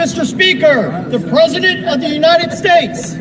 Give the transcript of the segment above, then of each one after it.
Mr. Speaker, the President of the United States.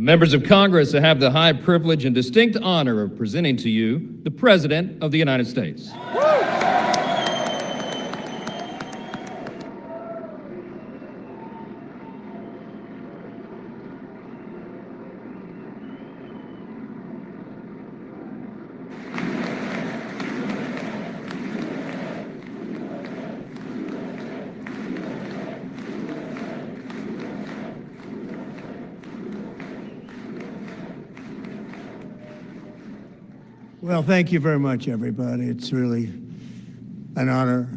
Members of Congress, I have the high privilege and distinct honor of presenting to you the President of the United States. Well, thank you very much, everybody. It's really an honor.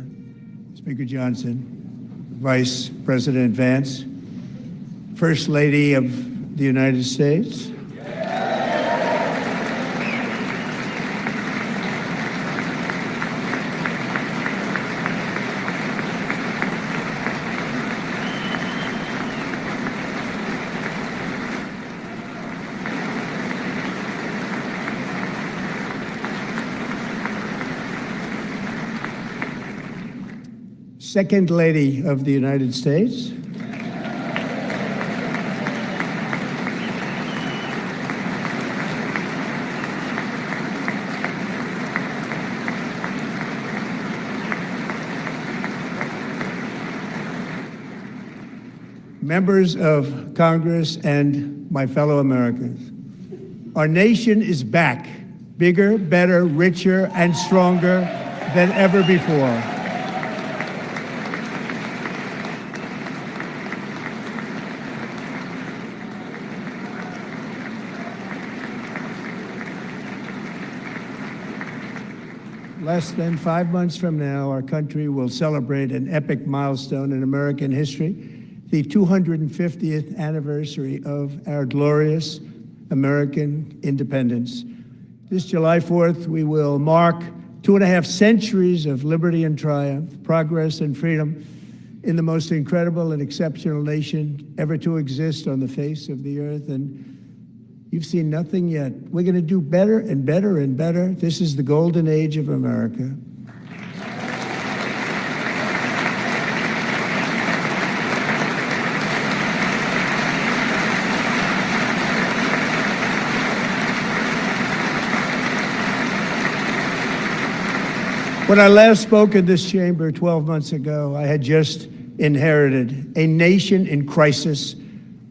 Speaker Johnson, Vice President Vance, First Lady of the United States. Second Lady of the United States. Members of Congress and my fellow Americans, our nation is back, bigger, better, richer, and stronger than ever before. Less than 5 months from now, our country will celebrate an epic milestone in American history, the 250th anniversary of our glorious American independence. This July 4th, we will mark 2.5 centuries of liberty and triumph, progress and freedom in the most incredible and exceptional nation ever to exist on the face of the earth. And you've seen nothing yet. We're going to do better and better and better. This is the golden age of America. When I last spoke in this chamber 12 months ago, I had just inherited a nation in crisis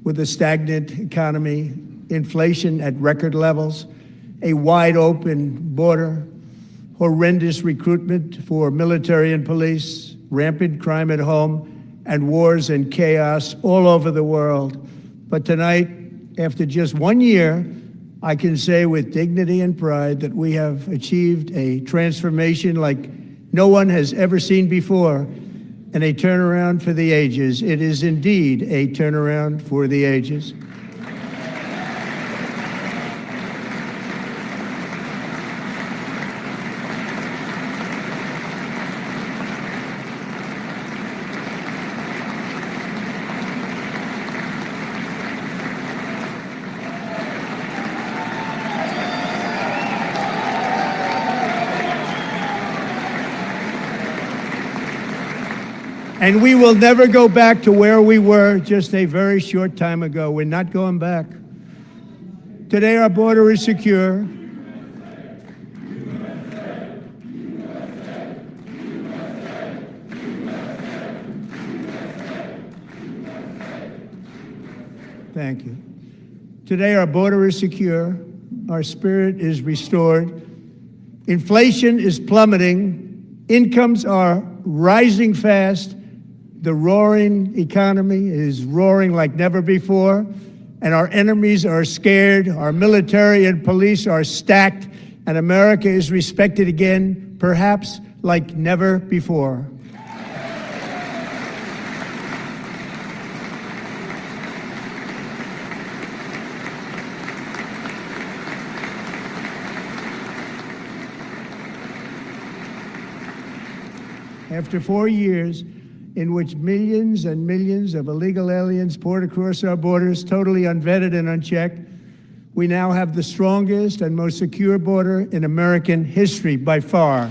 with a stagnant economy, inflation at record levels, a wide open border, horrendous recruitment for military and police, rampant crime at home, and wars and chaos all over the world. But tonight, after just 1 year, I can say with dignity and pride that we have achieved a transformation like no one has ever seen before, and a turnaround for the ages. It is indeed a turnaround for the ages. And we will never go back to where we were just a very short time ago. We're not going back. Today, our border is secure. Thank you. Today, our border is secure. Our spirit is restored. Inflation is plummeting. Incomes are rising fast. The roaring economy is roaring like never before, and our enemies are scared. Our military and police are stacked, and America is respected again, perhaps like never before. After 4 years in which millions and millions of illegal aliens poured across our borders, totally unvetted and unchecked, we now have the strongest and most secure border in American history by far.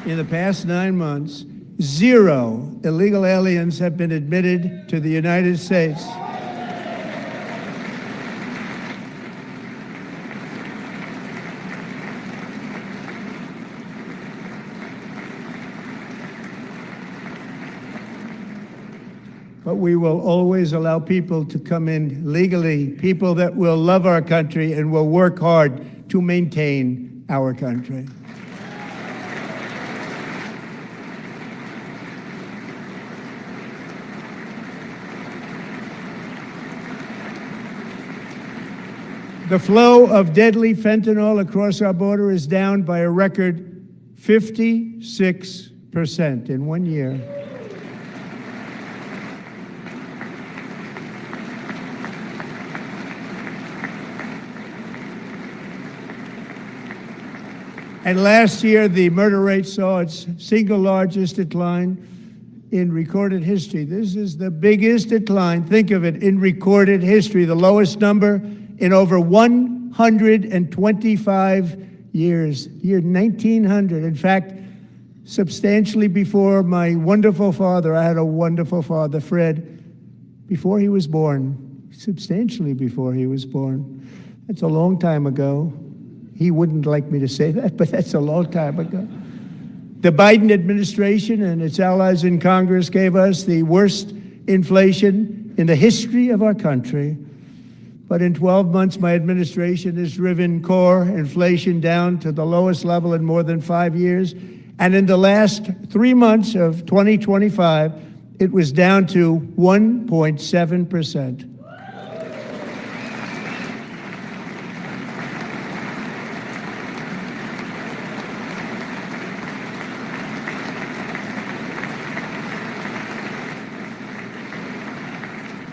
In the past 9 months, 0 illegal aliens have been admitted to the United States. But we will always allow people to come in legally, people that will love our country and will work hard to maintain our country. The flow of deadly fentanyl across our border is down by a record 56% in 1 year. And last year, the murder rate saw its single largest decline in recorded history. This is the biggest decline, think of it, in recorded history, the lowest number in over 125 years, year 1900. In fact, substantially before my wonderful father, I had a wonderful father, Fred, before he was born, substantially before he was born. That's a long time ago. He wouldn't like me to say that, but that's a long time ago. The Biden administration and its allies in Congress gave us the worst inflation in the history of our country. But in 12 months, my administration has driven core inflation down to the lowest level in more than 5 years. And in the last 3 months of 2025, it was down to 1.7%.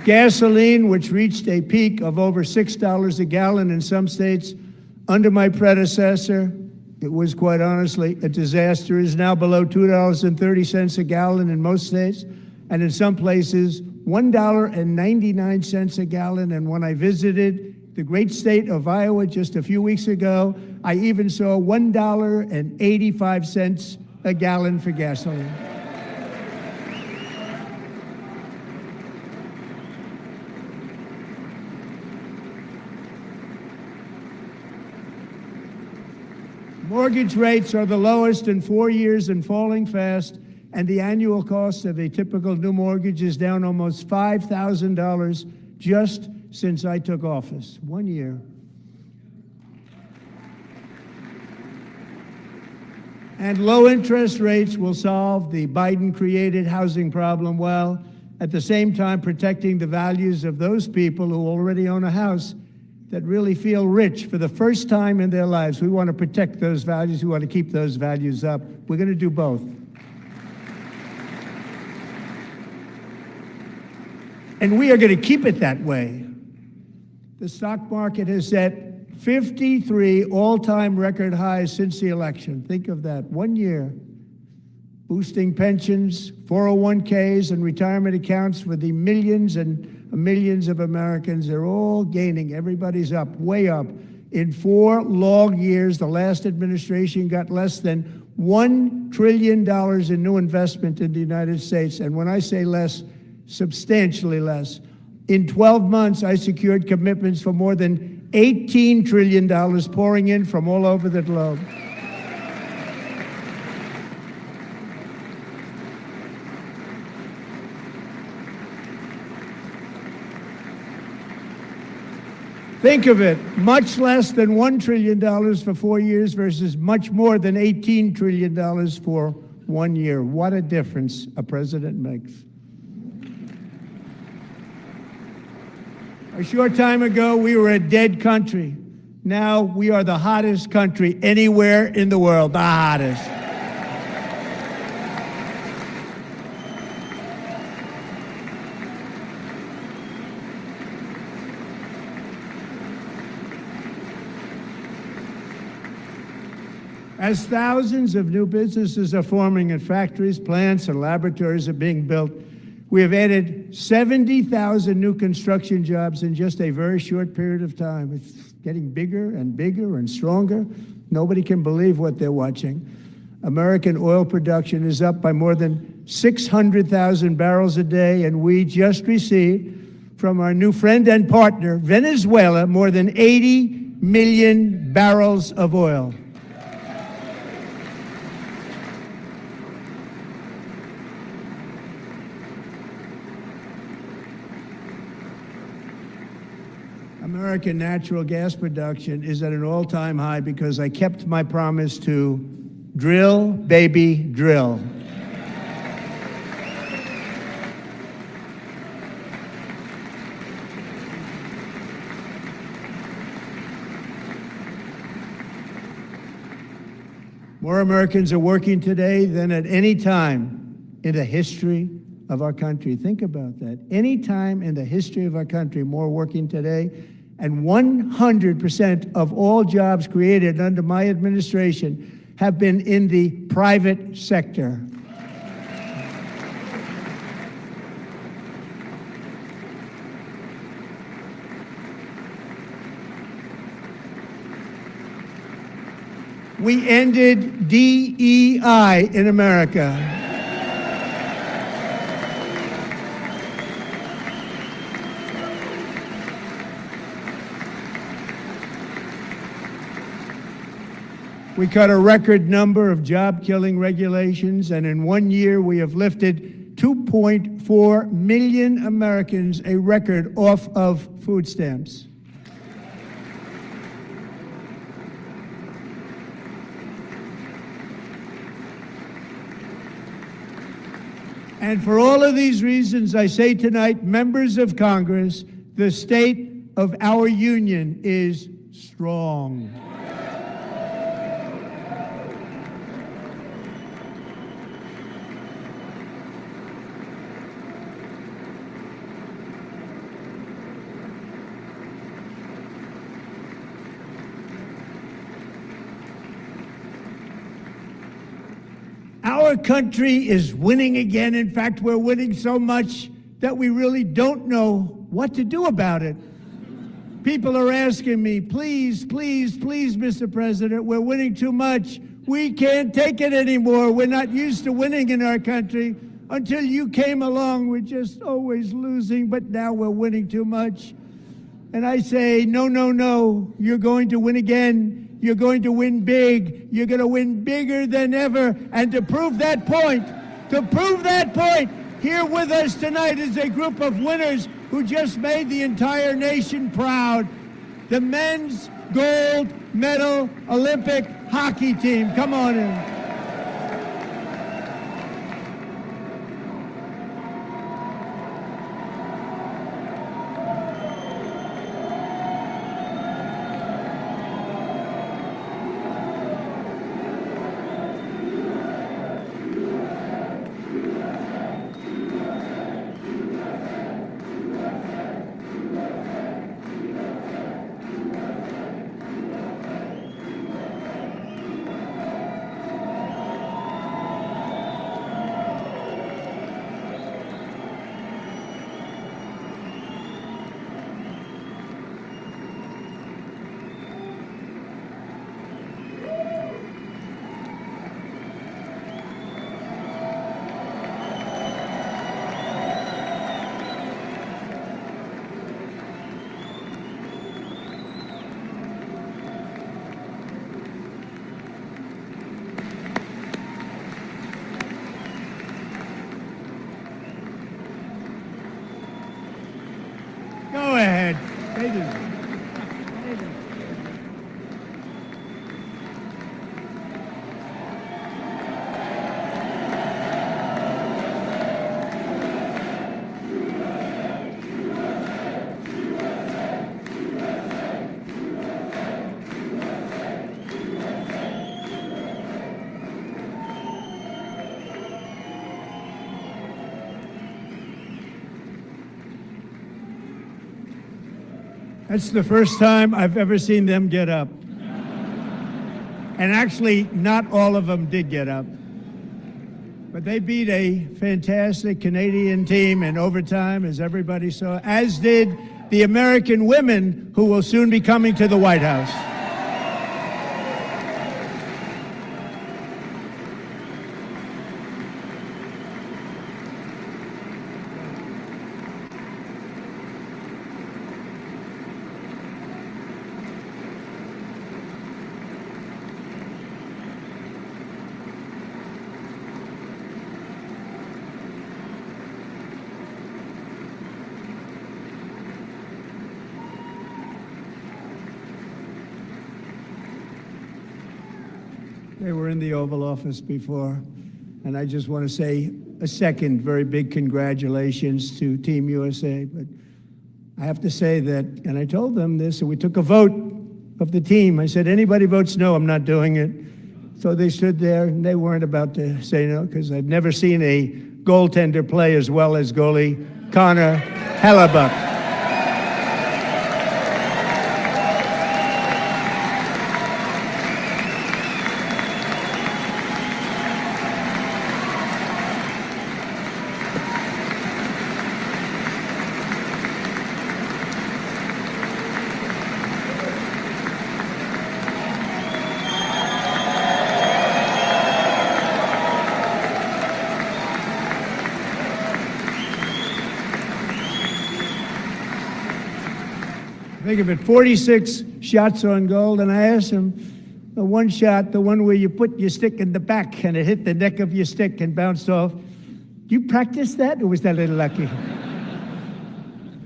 Gasoline, which reached a peak of over $6 a gallon in some states under my predecessor, it was quite honestly a disaster, is now below $2.30 a gallon in most states, and in some places, $1.99 a gallon. And when I visited the great state of Iowa just a few weeks ago, I even saw $1.85 a gallon for gasoline. Mortgage rates are the lowest in 4 years and falling fast, and the annual cost of a typical new mortgage is down almost $5,000 just since I took office. 1 year. And low interest rates will solve the Biden-created housing problem while at the same time protecting the values of those people who already own a house that really feel rich for the first time in their lives. We want to protect those values. We want to keep those values up. We're going to do both. And we are going to keep it that way. The stock market has set 53 all-time record highs since the election. Think of that, 1 year. Boosting pensions, 401ks, and retirement accounts for the millions and millions of Americans. They're all gaining. Everybody's up, way up. In 4 long years, the last administration got less than $1 trillion in new investment in the United States. And when I say less, substantially less. In 12 months, I secured commitments for more than $18 trillion pouring in from all over the globe. Think of it, much less than $1 trillion for 4 years versus much more than $18 trillion for 1 year. What a difference a president makes. A short time ago, we were a dead country. Now we are the hottest country anywhere in the world, the hottest. As thousands of new businesses are forming and factories, plants, and laboratories are being built, we have added 70,000 new construction jobs in just a very short period of time. It's getting bigger and bigger and stronger. Nobody can believe what they're watching. American oil production is up by more than 600,000 barrels a day, and we just received from our new friend and partner, Venezuela, more than 80 million barrels of oil. American natural gas production is at an all-time high because I kept my promise to drill, baby, drill. More Americans are working today than at any time in the history of our country. Think about that. Any time in the history of our country, more working today, and 100% of all jobs created under my administration have been in the private sector. We ended DEI in America. We cut a record number of job-killing regulations, and in 1 year we have lifted 2.4 million Americans, a record, off of food stamps. And for all of these reasons, I say tonight, members of Congress, the state of our union is strong. Our country is winning again. In fact, we're winning so much that we really don't know what to do about it. People are asking me, please, please, please, Mr. President, we're winning too much. We can't take it anymore. We're not used to winning in our country. Until you came along, we're just always losing, but now we're winning too much. And I say, no, no, no, you're going to win again. You're going to win big. You're going to win bigger than ever. And to prove that point, here with us tonight is a group of winners who just made the entire nation proud. The men's gold medal Olympic hockey team. Come on in. Go ahead. That's the first time I've ever seen them get up. And actually, not all of them did get up. But they beat a fantastic Canadian team in overtime, as everybody saw, as did the American women who will soon be coming to the White House. They were in the Oval Office before. And I just want to say a second very big congratulations to Team USA. But I have to say that, and I told them this, and we took a vote of the team. I said, anybody votes no, I'm not doing it. So they stood there, and they weren't about to say no, because I've never seen a goaltender play as well as goalie Connor Hellebuck. Think of it, 46 shots on goal, and I asked him, the one shot, the one where you put your stick in the back and it hit the neck of your stick and bounced off, do you practice that, or was that a little lucky?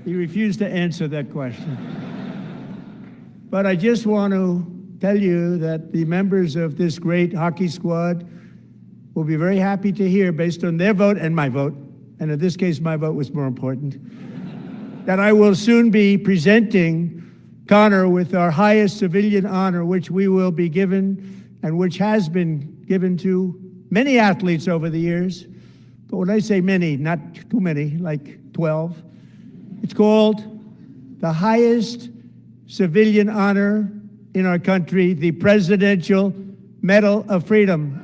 He refused to answer that question. But I just want to tell you that the members of this great hockey squad will be very happy to hear, based on their vote and my vote, and in this case my vote was more important, that I will soon be presenting Connor with our highest civilian honor, which we will be given and which has been given to many athletes over the years. But when I say many, not too many, like 12, it's called the highest civilian honor in our country, the Presidential Medal of Freedom.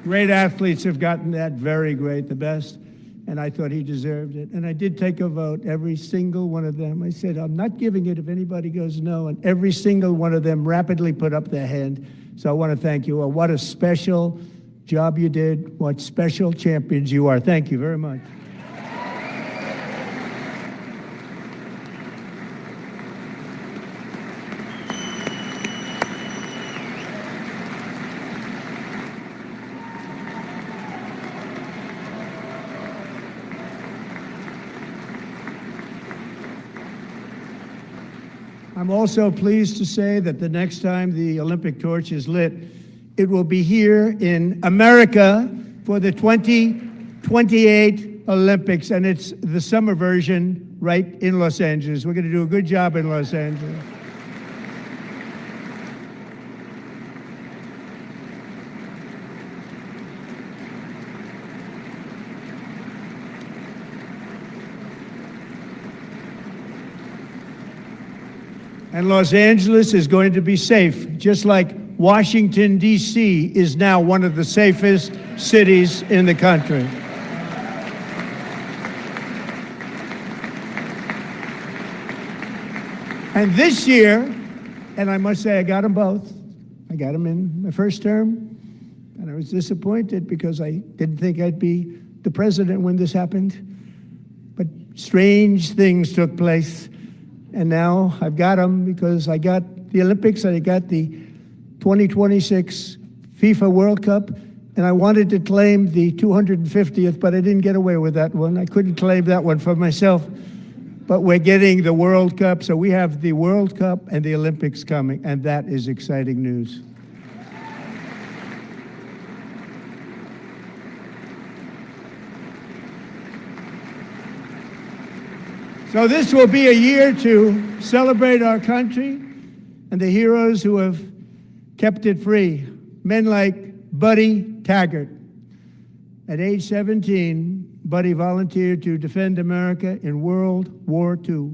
Great athletes have gotten that, very great, the best, and I thought he deserved it. And I did take a vote, every single one of them. I said, I'm not giving it if anybody goes no, and every single one of them rapidly put up their hand. So I want to thank you all. What a special job you did. What special champions you are. Thank you very much. I'm also pleased to say that the next time the Olympic torch is lit, it will be here in America for the 2028 Olympics, and it's the summer version right in Los Angeles. We're going to do a good job in Los Angeles. And Los Angeles is going to be safe, just like Washington, D.C. is now one of the safest cities in the country. And this year, and I must say I got them both. I got them in my first term, and I was disappointed because I didn't think I'd be the president when this happened. But strange things took place. And now I've got them because I got the Olympics and I got the 2026 FIFA World Cup, and I wanted to claim the 250th, but I didn't get away with that one. I couldn't claim that one for myself. But we're getting the World Cup, so we have the World Cup and the Olympics coming, and that is exciting news. So this will be a year to celebrate our country and the heroes who have kept it free. Men like Buddy Taggart. At age 17, Buddy volunteered to defend America in World War II,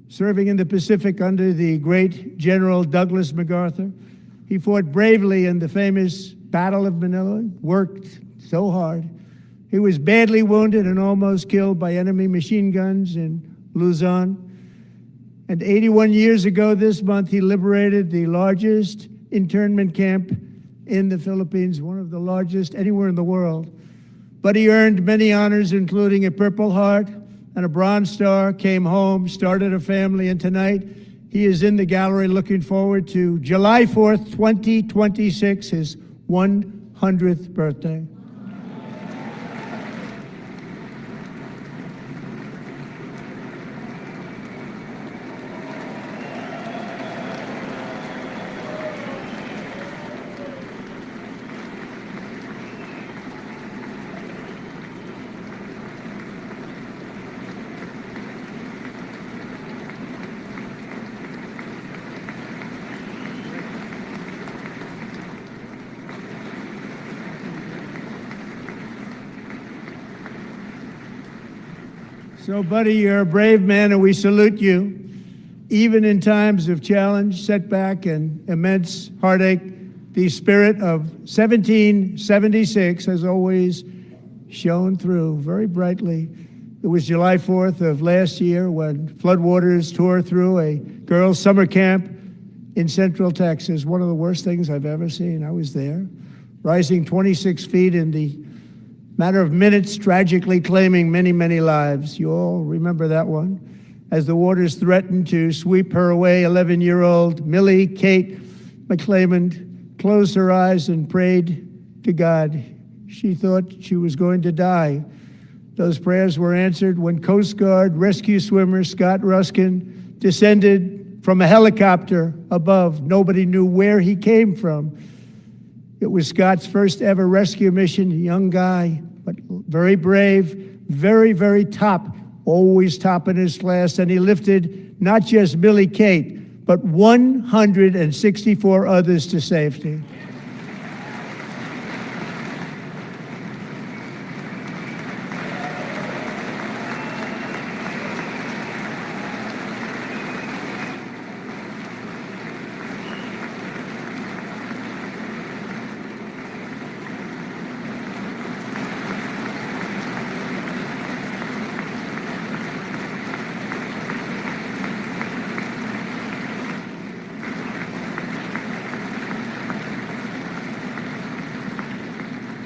serving in the Pacific under the great General Douglas MacArthur. He fought bravely in the famous Battle of Manila, worked so hard. He was badly wounded and almost killed by enemy machine guns in Luzon. And 81 years ago this month, he liberated the largest internment camp in the Philippines, one of the largest anywhere in the world. Buddy earned many honors, including a Purple Heart and a Bronze Star, came home, started a family, and tonight he is in the gallery looking forward to July 4th, 2026, his 100th birthday. So, buddy, you're a brave man, and we salute you. Even in times of challenge, setback, and immense heartache, the spirit of 1776 has always shone through very brightly. It was July 4th of last year when floodwaters tore through a girls' summer camp in Central Texas, one of the worst things I've ever seen. I was there, rising 26 feet in the matter of minutes, tragically claiming many, many lives. You all remember that one. As the waters threatened to sweep her away, 11-year-old Millie Kate McClelland closed her eyes and prayed to God. She thought she was going to die. Those prayers were answered when Coast Guard rescue swimmer Scott Ruskin descended from a helicopter above. Nobody knew where he came from. It was Scott's first ever rescue mission, a young guy, but very brave, very, very top, always top in his class, and he lifted not just Millie Kate, but 164 others to safety.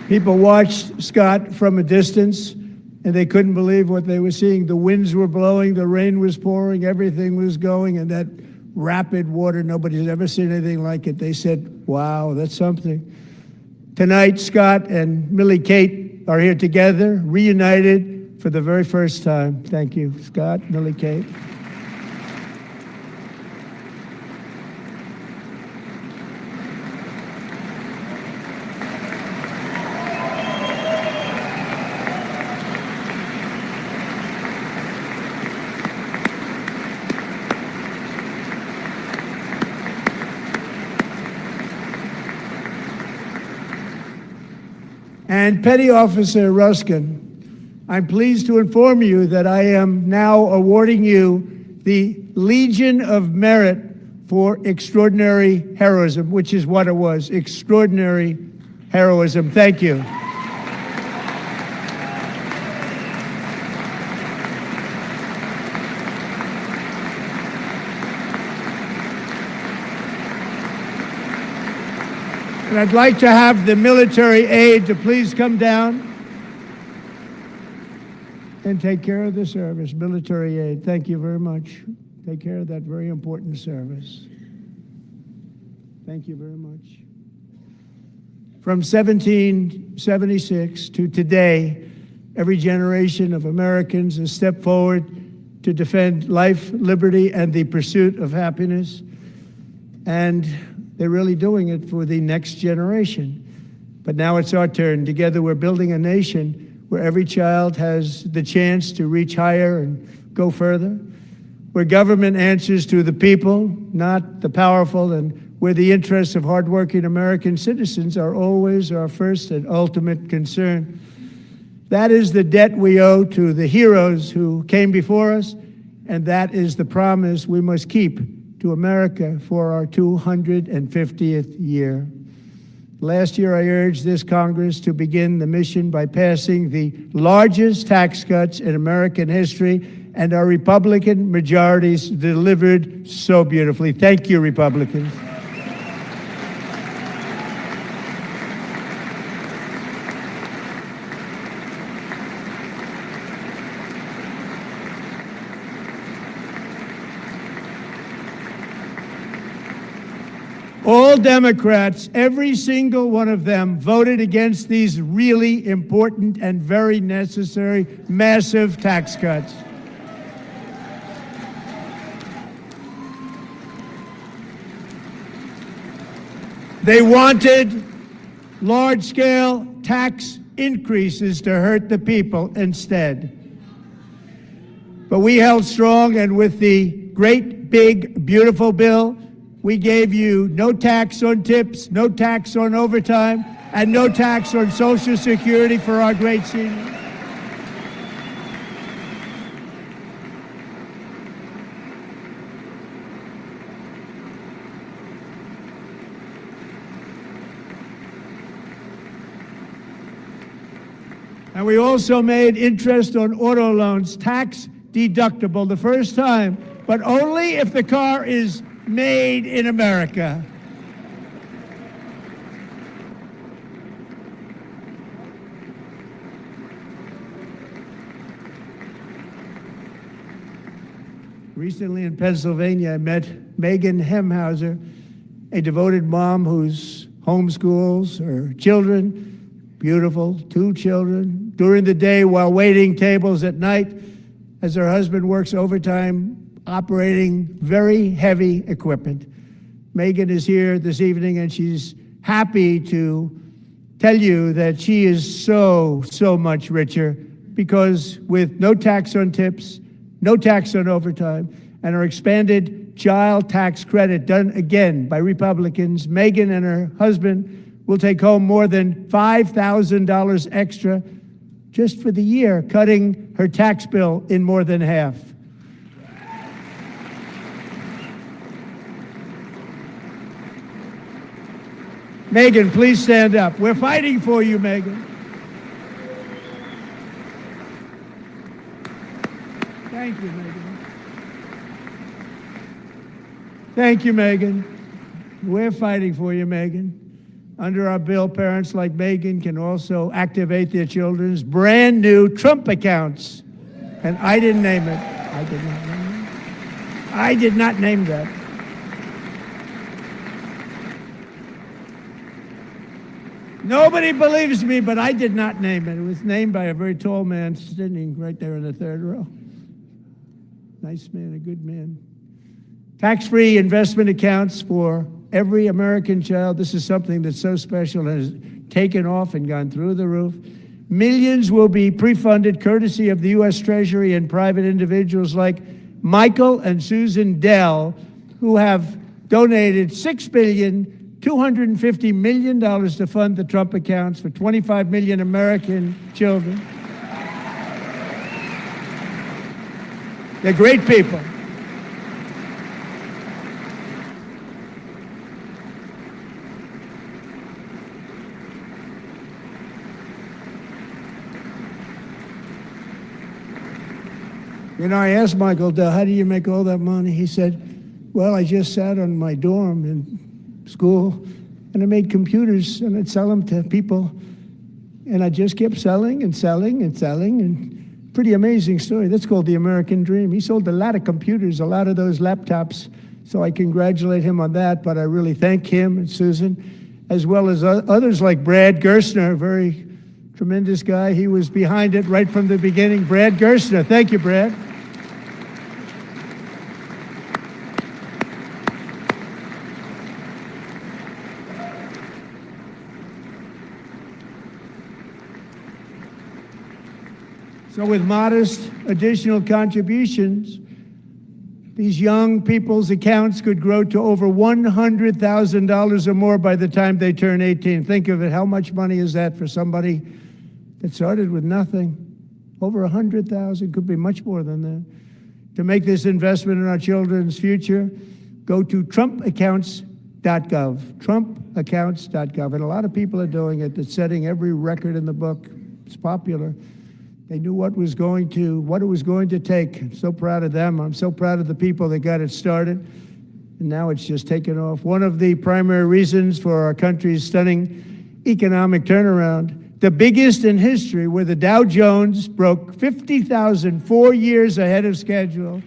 People watched Scott from a distance, and they couldn't believe what they were seeing. The winds were blowing, the rain was pouring, everything was going, and that rapid water, nobody's ever seen anything like it. They said, wow, that's something. Tonight, Scott and Millie Kate are here together, reunited for the very first time. Thank you, Scott, Millie Kate. And Petty Officer Ruskin, I'm pleased to inform you that I am now awarding you the Legion of Merit for extraordinary heroism, which is what it was, extraordinary heroism. Thank you. And I'd like to have the military aide to please come down and take care of the service. Military aide, thank you very much. Take care of that very important service. Thank you very much. From 1776 to today, every generation of Americans has stepped forward to defend life, liberty, and the pursuit of happiness. And they're really doing it for the next generation. But now it's our turn. Together we're building a nation where every child has the chance to reach higher and go further, where government answers to the people, not the powerful, and where the interests of hardworking American citizens are always our first and ultimate concern. That is the debt we owe to the heroes who came before us, and that is the promise we must keep to America for our 250th year. Last year, I urged this Congress to begin the mission by passing the largest tax cuts in American history, and our Republican majorities delivered so beautifully. Thank you, Republicans. All Democrats, every single one of them, voted against these really important and very necessary massive tax cuts. They wanted large-scale tax increases to hurt the people instead. But we held strong, and with the great, big, beautiful bill, we gave you no tax on tips, no tax on overtime, and no tax on Social Security for our great seniors. And we also made interest on auto loans tax deductible the first time, but only if the car is made in America. Recently in Pennsylvania, I met Megan Hemhauser, a devoted mom who's homeschools her children, beautiful, 2 children, during the day while waiting tables at night as her husband works overtime operating very heavy equipment. Megan is here this evening, and she's happy to tell you that she is so much richer because with no tax on tips, no tax on overtime, and her expanded child tax credit done again by Republicans, Megan and her husband will take home more than $5,000 extra just for the year, cutting her tax bill in more than half. Megan, please stand up. We're fighting for you, Megan. Thank you, Megan. Thank you, Megan. We're fighting for you, Megan. Under our bill, parents like Megan can also activate their children's brand new Trump accounts. And I didn't name it. I did not name it. I did not name that. Nobody believes me, but I did not name it. It was named by a very tall man sitting right there in the third row. Nice man, a good man. Tax-free investment accounts for every American child. This is something that's so special and has taken off and gone through the roof. Millions will be pre-funded courtesy of the U.S. Treasury and private individuals like Michael and Susan Dell, who have donated $6.25 billion to fund the Trump accounts for 25 million American children. They're great people. You know, I asked Michael Dell, how do you make all that money? He said, well, I just sat on my dorm in school, and I made computers, and I'd sell them to people, and I just kept selling and selling and selling, and pretty amazing story. That's called the American dream. He sold a lot of computers, a lot of those laptops, so I congratulate him on that, but I really thank him and Susan, as well as others like Brad Gerstner, a very tremendous guy. He was behind it right from the beginning. Brad Gerstner, thank you, Brad. So with modest additional contributions, these young people's accounts could grow to over $100,000 or more by the time they turn 18. Think of it, how much money is that for somebody that started with nothing? Over 100,000, could be much more than that. To make this investment in our children's future, go to trumpaccounts.gov, trumpaccounts.gov. And a lot of people are doing it. It's setting every record in the book. It's popular. They knew what it was going to take. I'm so proud of them. I'm so proud of the people that got it started. And now it's just taken off. One of the primary reasons for our country's stunning economic turnaround, the biggest in history, where the Dow Jones broke 50,000 4 years ahead of schedule,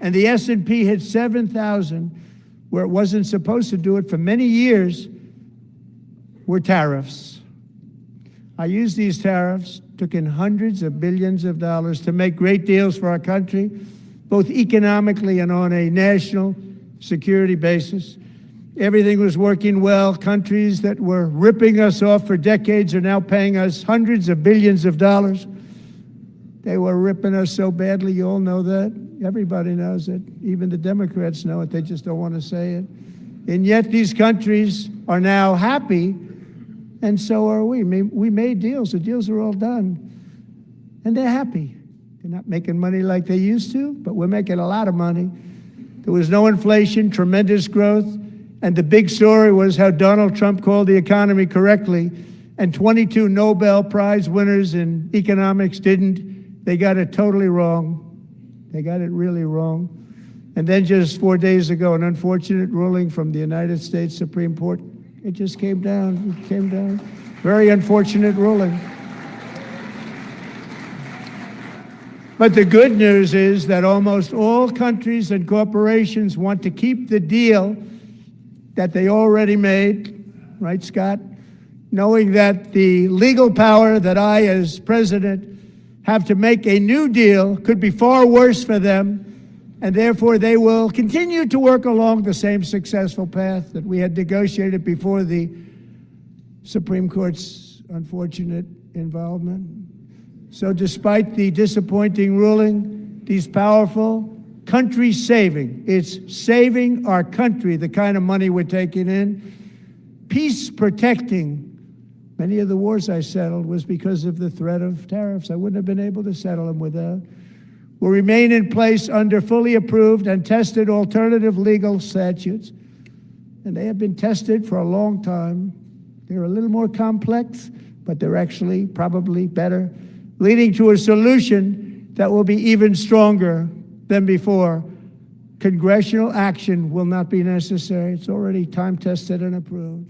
and the S&P hit 7,000, where it wasn't supposed to do it for many years, were tariffs. I used these tariffs, took in hundreds of billions of dollars to make great deals for our country, both economically and on a national security basis. Everything was working well. Countries that were ripping us off for decades are now paying us hundreds of billions of dollars. They were ripping us so badly, you all know that. Everybody knows it. Even the Democrats know it. They just don't want to say it. And yet these countries are now happy, and so are we. We made deals. The deals are all done. And they're happy. They're not making money like they used to, but we're making a lot of money. There was no inflation, tremendous growth, and the big story was how Donald Trump called the economy correctly, and 22 Nobel Prize winners in economics didn't. They got it totally wrong. They got it really wrong. And then just 4 days ago, an unfortunate ruling from the United States Supreme Court. It just came down. It came down. Very unfortunate ruling. But the good news is that almost all countries and corporations want to keep the deal that they already made, right, Scott? Knowing that the legal power that I, as president, have to make a new deal could be far worse for them, and therefore they will continue to work along the same successful path that we had negotiated before the Supreme Court's unfortunate involvement. So despite the disappointing ruling, these powerful, country-saving, it's saving our country, the kind of money we're taking in, peace-protecting. Many of the wars I settled was because of the threat of tariffs. I wouldn't have been able to settle them without. Will remain in place under fully approved and tested alternative legal statutes. And they have been tested for a long time. They're a little more complex, but they're actually probably better, leading to a solution that will be even stronger than before. Congressional action will not be necessary. It's already time-tested and approved.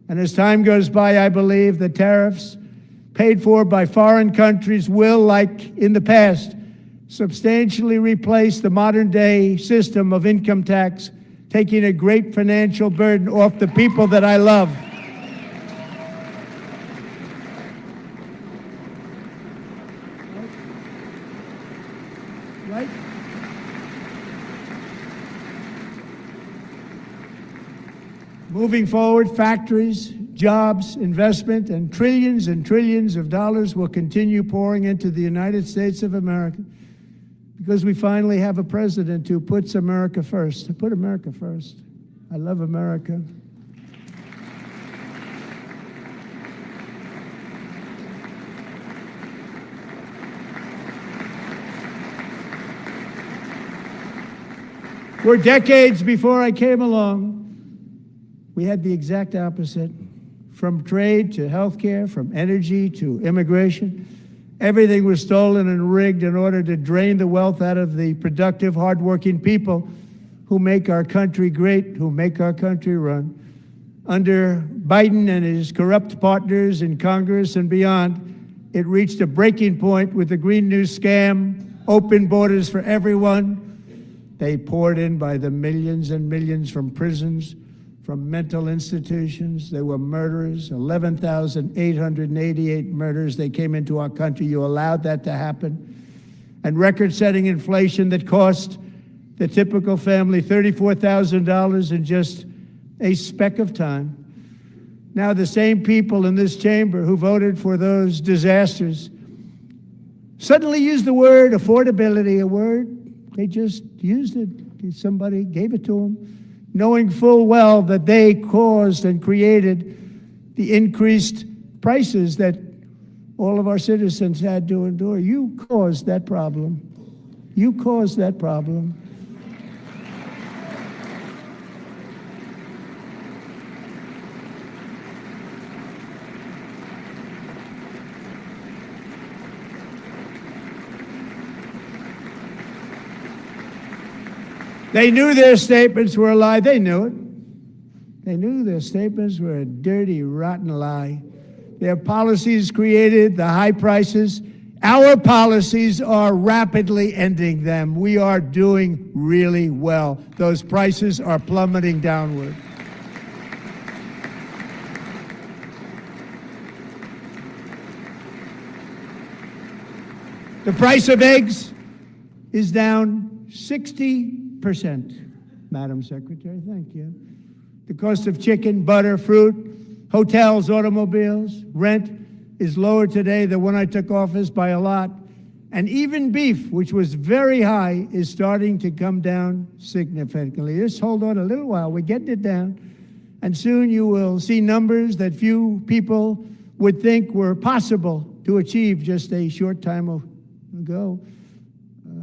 And as time goes by, I believe the tariffs paid for by foreign countries will, like in the past, substantially replace the modern-day system of income tax, taking a great financial burden off the people that I love. Right? Moving forward, factories, jobs, investment, and trillions of dollars will continue pouring into the United States of America because we finally have a president who puts America first. Put America first. I love America. For decades before I came along, we had the exact opposite. From trade to healthcare, from energy to immigration, everything was stolen and rigged in order to drain the wealth out of the productive, hardworking people who make our country great, who make our country run. Under Biden and his corrupt partners in Congress and beyond, it reached a breaking point with the Green New scam, open borders for everyone. They poured in by the millions and millions from prisons, from mental institutions. They were murderers, 11,888 murders. They came into our country. You allowed that to happen. And record-setting inflation that cost the typical family $34,000 in just a speck of time. Now the same people in this chamber who voted for those disasters suddenly used the word affordability, a word, they just used it. Somebody gave it to them, knowing full well that they caused and created the increased prices that all of our citizens had to endure. You caused that problem. You caused that problem. They knew their statements were a lie. They knew it. They knew their statements were a dirty, rotten lie. Their policies created the high prices Our policies are rapidly ending them. We are doing really well. Those prices are plummeting downward. The price of eggs is down 60%, Madam Secretary, thank you. The cost of chicken, butter, fruit, hotels, automobiles, rent is lower today than when I took office by a lot. And even beef, which was very high, is starting to come down significantly. Just hold on a little while, we're getting it down. And soon you will see numbers that few people would think were possible to achieve just a short time ago.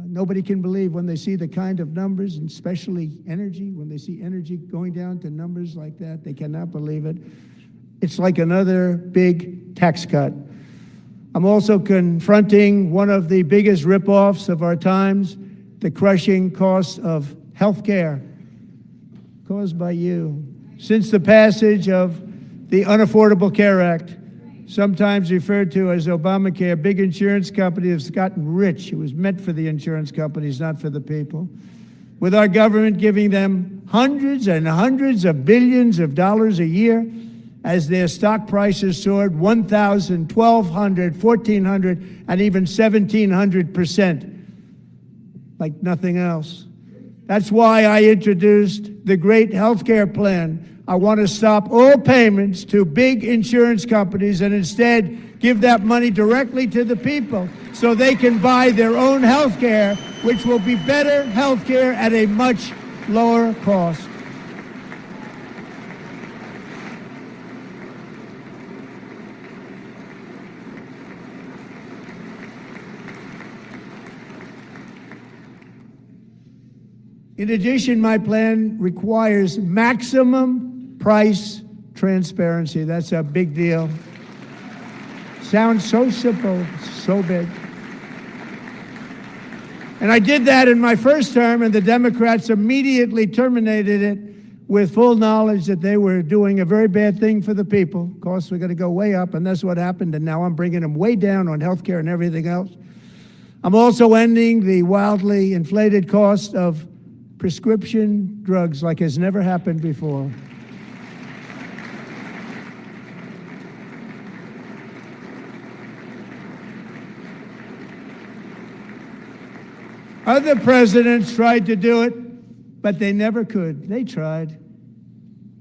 Nobody can believe when they see the kind of numbers, and especially energy, when they see energy going down to numbers like that, they cannot believe it. It's like another big tax cut. I'm also confronting one of the biggest ripoffs of our times, the crushing cost of health care caused by you. Since the passage of the Unaffordable Care Act, sometimes referred to as Obamacare, big insurance companies have gotten rich. It was meant for the insurance companies, not for the people. With our government giving them hundreds and hundreds of billions of dollars a year as their stock prices soared 1,000, 1,200, 1,400, and even 1,700%, like nothing else. That's why I introduced the great health care plan. I want to stop all payments to big insurance companies and instead give that money directly to the people so they can buy their own health care, which will be better health care at a much lower cost. In addition, my plan requires maximum price transparency. That's a big deal. Sounds so simple, so big. And I did that in my first term, and the Democrats immediately terminated it with full knowledge that they were doing a very bad thing for the people. Costs were going to go way up, and that's what happened, and now I'm bringing them way down on health care and everything else. I'm also ending the wildly inflated cost of prescription drugs like has never happened before. Other presidents tried to do it, but they never could. They tried.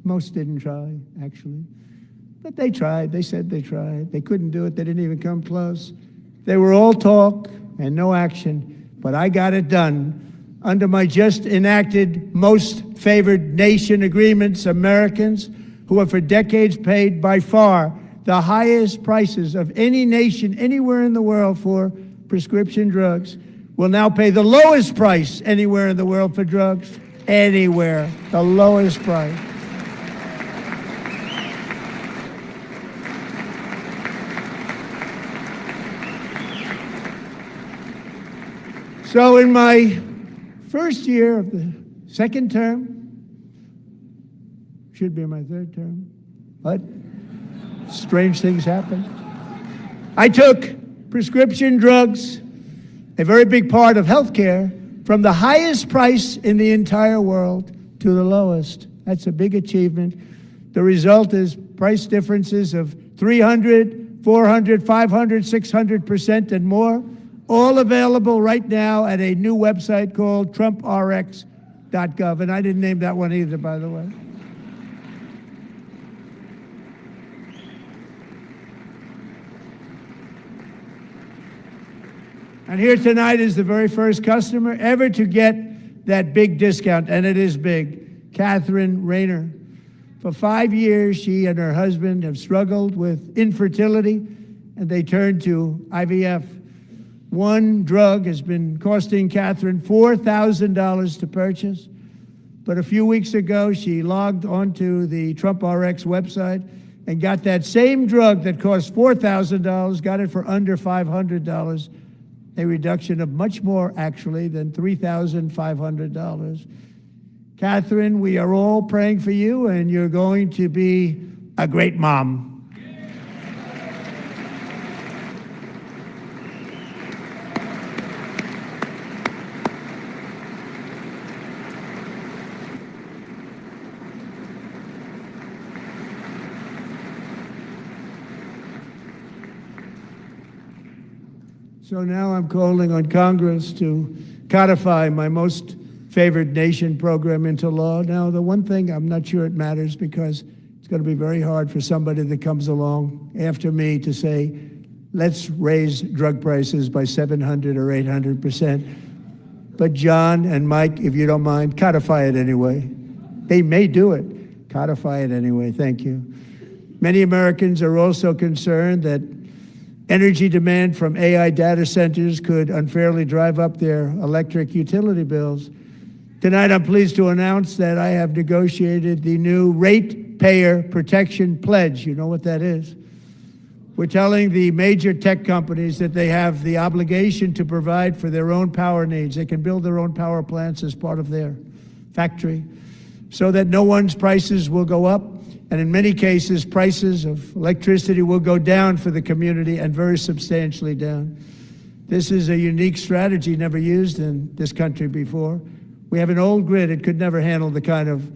Most didn't try, actually. But they tried. They said they tried. They couldn't do it. They didn't even come close. They were all talk and no action, but I got it done. Under my just enacted most favored nation agreements, Americans who have for decades paid by far the highest prices of any nation anywhere in the world for prescription drugs will now pay the lowest price anywhere in the world for drugs. Anywhere, the lowest price. So in my first year of the second term, should be my third term, but strange things happen. I took prescription drugs, a very big part of healthcare, from the highest price in the entire world to the lowest. That's a big achievement. The result is price differences of 300, 400, 500, 600% and more, all available right now at a new website called TrumpRx.gov. And I didn't name that one either, by the way. And here tonight is the very first customer ever to get that big discount, and it is big, Catherine Rayner. For 5 years, she and her husband have struggled with infertility, and they turned to IVF. One drug has been costing Catherine $4,000 to purchase, but a few weeks ago, she logged onto the TrumpRx website and got that same drug that cost $4,000, got it for under $500. A reduction of much more, actually, than $3,500. Catherine, we are all praying for you, and you're going to be a great mom. So now I'm calling on Congress to codify my most favored nation program into law. Now, the one thing I'm not sure it matters, because it's going to be very hard for somebody that comes along after me to say, let's raise drug prices by 700 or 800%. But John and Mike, if you don't mind, codify it anyway. They may do it. Codify it anyway. Thank you. Many Americans are also concerned that energy demand from AI data centers could unfairly drive up their electric utility bills. Tonight, I'm pleased to announce that I have negotiated the new Ratepayer Protection Pledge. You know what that is? We're telling the major tech companies that they have the obligation to provide for their own power needs. They can build their own power plants as part of their factory, so that no one's prices will go up. And in many cases, prices of electricity will go down for the community, and very substantially down. This is a unique strategy never used in this country before. We have an old grid. It could never handle the kind of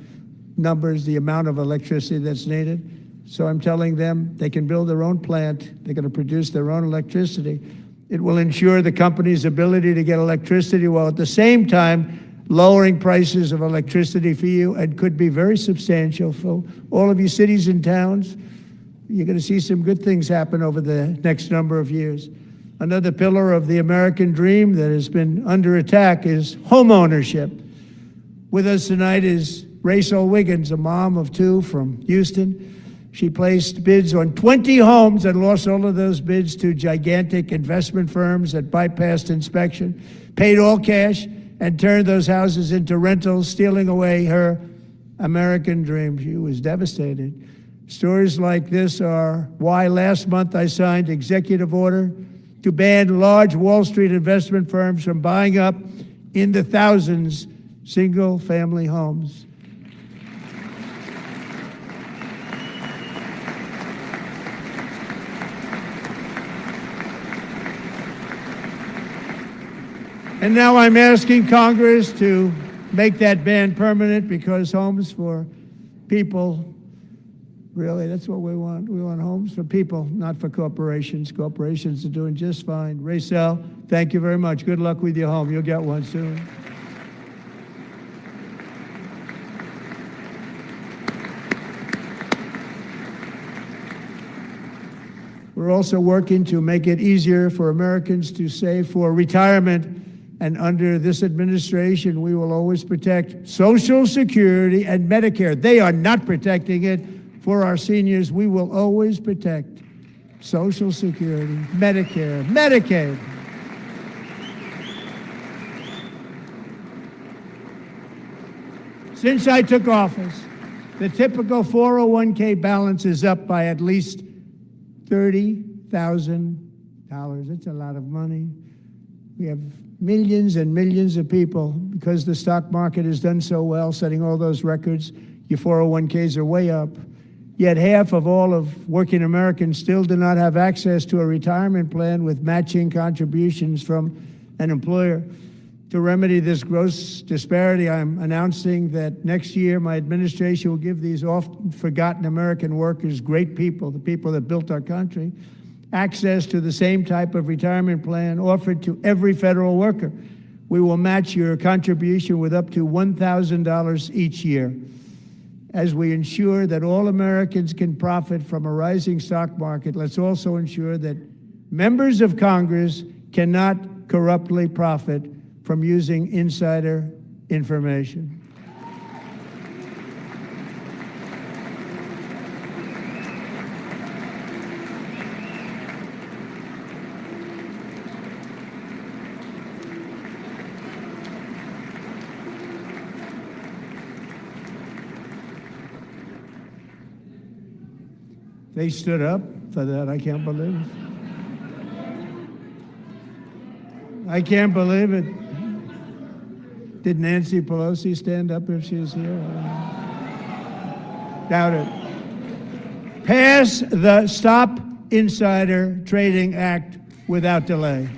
numbers, the amount of electricity that's needed. So I'm telling them they can build their own plant. They're going to produce their own electricity. It will ensure the company's ability to get electricity while at the same time lowering prices of electricity for you, and could be very substantial for all of you cities and towns. You're going to see some good things happen over the next number of years. Another pillar of the American dream that has been under attack is home ownership. With us tonight is Rachel Wiggins, a mom of two from Houston. She placed bids on 20 homes and lost all of those bids to gigantic investment firms that bypassed inspection, paid all cash, and turned those houses into rentals, stealing away her American dream. She was devastated. Stories like this are why last month I signed executive order to ban large Wall Street investment firms from buying up in the thousands single-family homes. And now I'm asking Congress to make that ban permanent, because homes for people, really, that's what we want. We want homes for people, not for corporations. Corporations are doing just fine. Rachel, thank you very much. Good luck with your home. You'll get one soon. We're also working to make it easier for Americans to save for retirement. And under this administration, we will always protect Social Security and Medicare. They are not protecting it for our seniors. We will always protect Social Security, Medicare, Medicaid. Since I took office, the typical 401k balance is up by at least $30,000. It's a lot of money. We have millions and millions of people, because the stock market has done so well, setting all those records. Your 401ks are way up. Yet half of all of working Americans still do not have access to a retirement plan with matching contributions from an employer. To remedy this gross disparity, I'm announcing that next year my administration will give these often forgotten American workers, great people, the people that built our country, access to the same type of retirement plan offered to every federal worker. We will match your contribution with up to $1,000 each year. As we ensure that all Americans can profit from a rising stock market, let's also ensure that members of Congress cannot corruptly profit from using insider information. They stood up for that. I can't believe it. I can't believe it. Did Nancy Pelosi stand up if she was here? Doubt it. Pass the Stop Insider Trading Act without delay.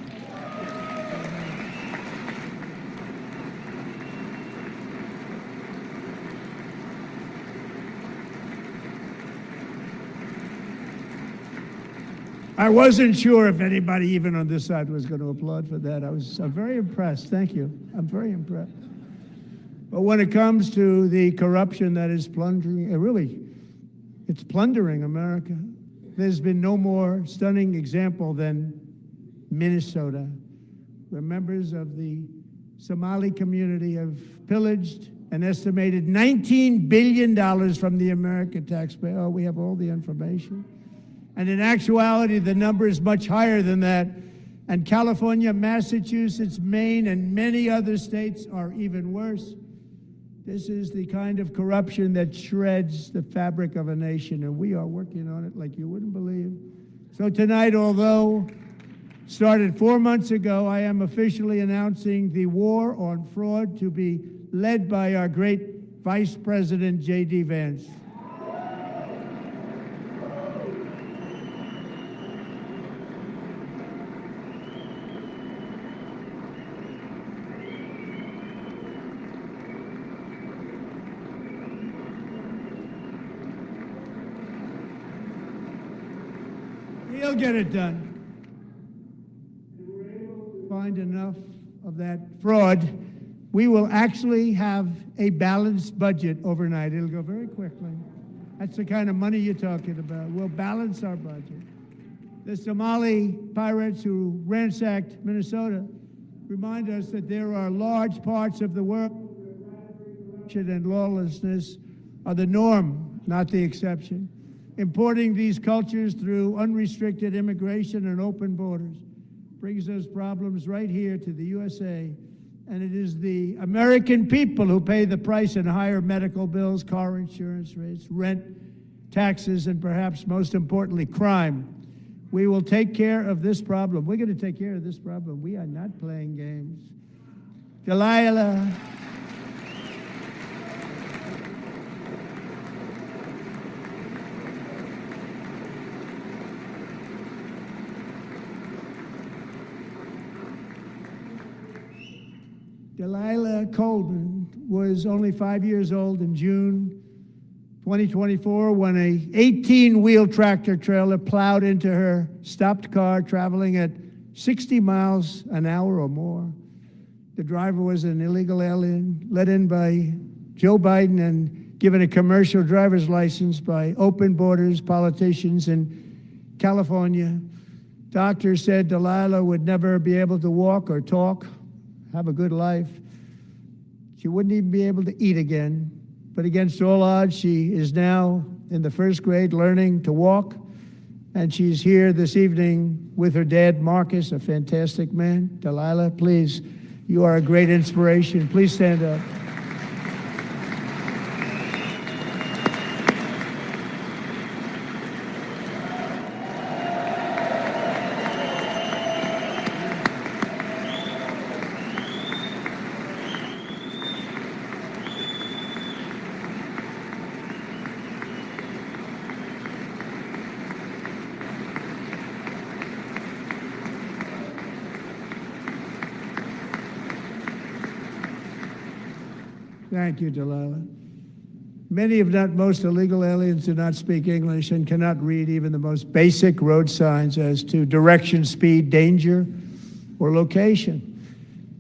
I wasn't sure if anybody even on this side was going to applaud for that. I'm very impressed. Thank you. I'm very impressed. But when it comes to the corruption that is plundering, it's plundering America. There's been no more stunning example than Minnesota, where members of the Somali community have pillaged an estimated $19 billion from the American taxpayer. Oh, we have all the information. And in actuality, the number is much higher than that. And California, Massachusetts, Maine, and many other states are even worse. This is the kind of corruption that shreds the fabric of a nation, and we are working on it like you wouldn't believe. So tonight, although started 4 months ago, I am officially announcing the war on fraud to be led by our great Vice President, J.D. Vance. He'll get it done. Find enough of that fraud, we will actually have a balanced budget overnight. It'll go very quickly. That's the kind of money you're talking about. We'll balance our budget. The Somali pirates who ransacked Minnesota remind us that there are large parts of the world where corruption and lawlessness are the norm, not the exception. Importing these cultures through unrestricted immigration and open borders brings those problems right here to the USA. And it is the American people who pay the price in higher medical bills, car insurance rates, rent, taxes, and perhaps most importantly, crime. We will take care of this problem. We're going to take care of this problem. We are not playing games. Delilah. Delilah Coleman was only 5 years old in June 2024 when a 18-wheel tractor trailer plowed into her stopped car traveling at 60 miles an hour or more. The driver was an illegal alien let in by Joe Biden and given a commercial driver's license by open borders politicians in California. Doctors said Delilah would never be able to walk or talk, have a good life. She wouldn't even be able to eat again. But against all odds, she is now in the first grade learning to walk. And she's here this evening with her dad, Marcus, a fantastic man. Delilah, please, you are a great inspiration. Please stand up. Thank you, Delilah. Many, if not most, illegal aliens do not speak English and cannot read even the most basic road signs as to direction, speed, danger, or location.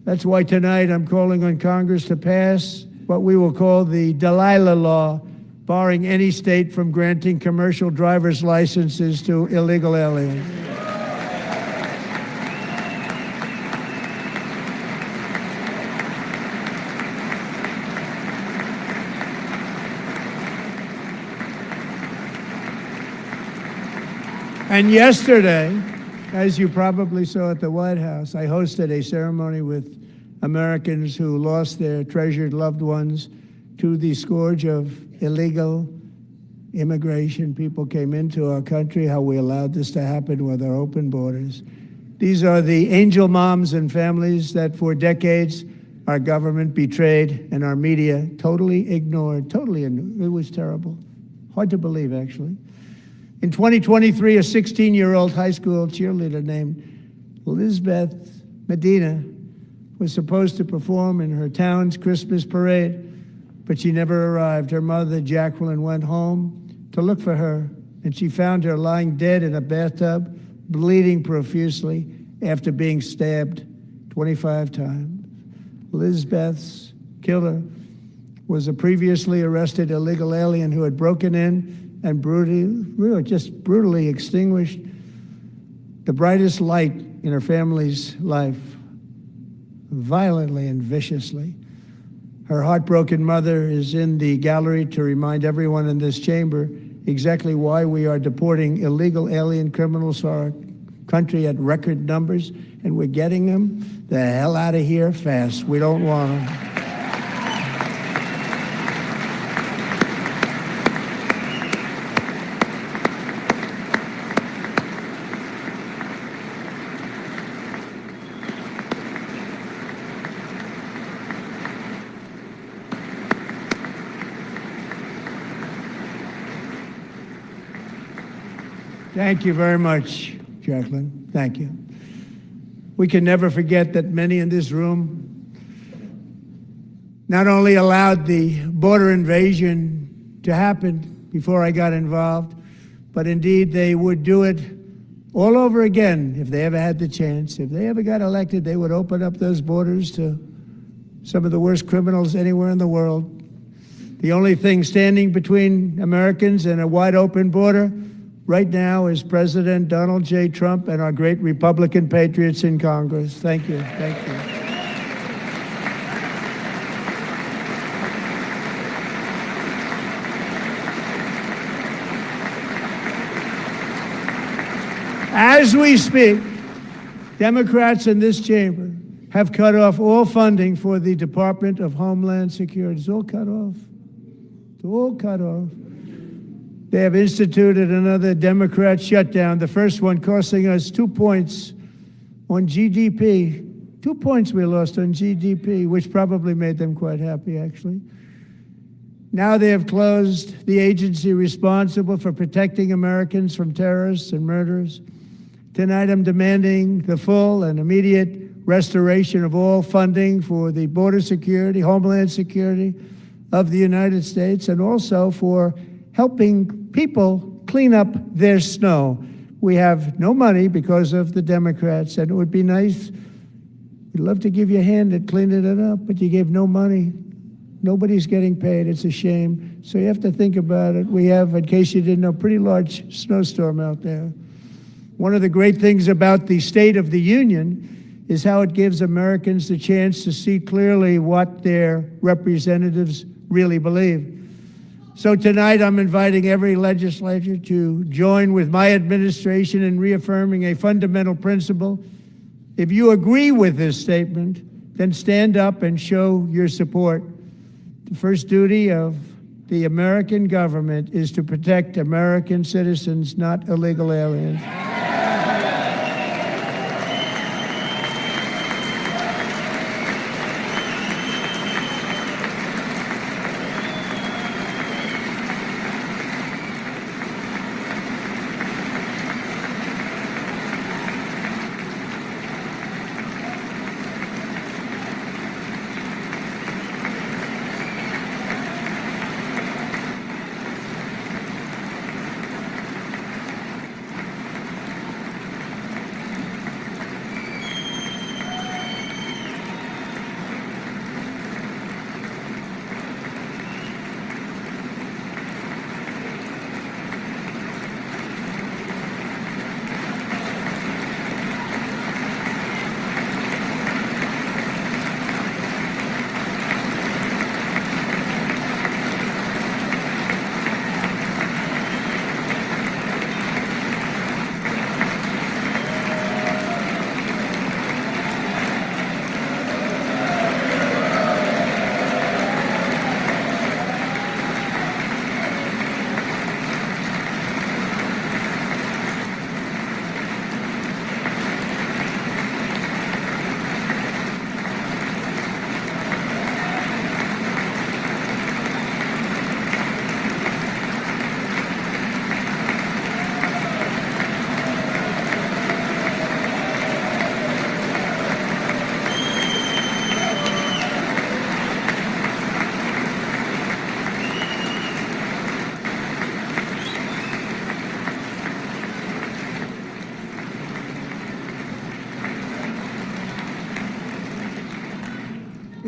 That's why tonight I'm calling on Congress to pass what we will call the Delilah Law, barring any state from granting commercial driver's licenses to illegal aliens. And yesterday, as you probably saw at the White House, I hosted a ceremony with Americans who lost their treasured loved ones to the scourge of illegal immigration. People came into our country, how we allowed this to happen with our open borders. These are the angel moms and families that for decades our government betrayed and our media totally ignored. It was terrible. Hard to believe, actually. In 2023, a 16-year-old high school cheerleader named Elizabeth Medina was supposed to perform in her town's Christmas parade, but she never arrived. Her mother, Jacqueline, went home to look for her, and she found her lying dead in a bathtub, bleeding profusely after being stabbed 25 times. Lisbeth's killer was a previously arrested illegal alien who had broken in and brutally extinguished the brightest light in her family's life, violently and viciously. Her heartbroken mother is in the gallery to remind everyone in this chamber exactly why we are deporting illegal alien criminals to our country at record numbers, and we're getting them the hell out of here fast. We don't want them. Thank you very much, Jacqueline. Thank you. We can never forget that many in this room not only allowed the border invasion to happen before I got involved, but indeed they would do it all over again if they ever had the chance. If they ever got elected, they would open up those borders to some of the worst criminals anywhere in the world. The only thing standing between Americans and a wide open border right now is President Donald J. Trump and our great Republican patriots in Congress. Thank you. Thank you. As we speak, Democrats in this chamber have cut off all funding for the Department of Homeland Security. It's all cut off. It's all cut off. They have instituted another Democrat shutdown, the first one costing us 2 points on GDP. 2 points we lost on GDP, which probably made them quite happy, actually. Now they have closed the agency responsible for protecting Americans from terrorists and murderers. Tonight I'm demanding the full and immediate restoration of all funding for the border security, homeland security of the United States, and also for helping people clean up their snow. We have no money because of the Democrats, and it would be nice. We'd love to give you a hand at cleaning it up, but you gave no money. Nobody's getting paid. It's a shame. So you have to think about it. We have, in case you didn't know, a pretty large snowstorm out there. One of the great things about the State of the Union is how it gives Americans the chance to see clearly what their representatives really believe. So tonight I'm inviting every legislator to join with my administration in reaffirming a fundamental principle. If you agree with this statement, then stand up and show your support. The first duty of the American government is to protect American citizens, not illegal aliens.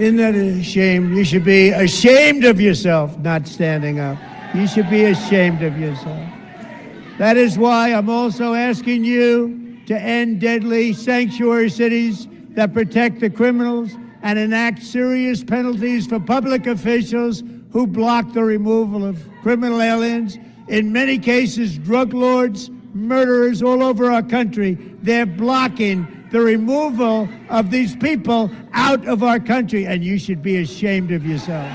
Isn't that a shame? You should be ashamed of yourself not standing up. You should be ashamed of yourself. That is why I'm also asking you to end deadly sanctuary cities that protect the criminals and enact serious penalties for public officials who block the removal of criminal aliens. In many cases, drug lords, murderers all over our country, they're blocking the removal of these people out of our country, and you should be ashamed of yourself.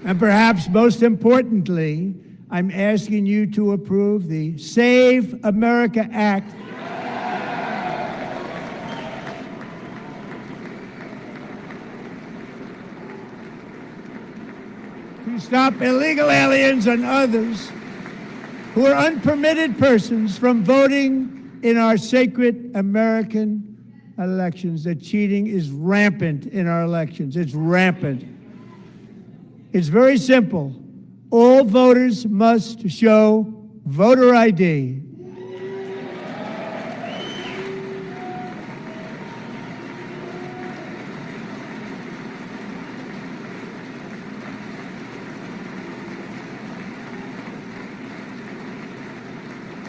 And perhaps most importantly, I'm asking you to approve the Save America Act. To stop illegal aliens and others who are unpermitted persons from voting in our sacred American elections. That cheating is rampant in our elections. It's rampant. It's very simple. All voters must show voter ID.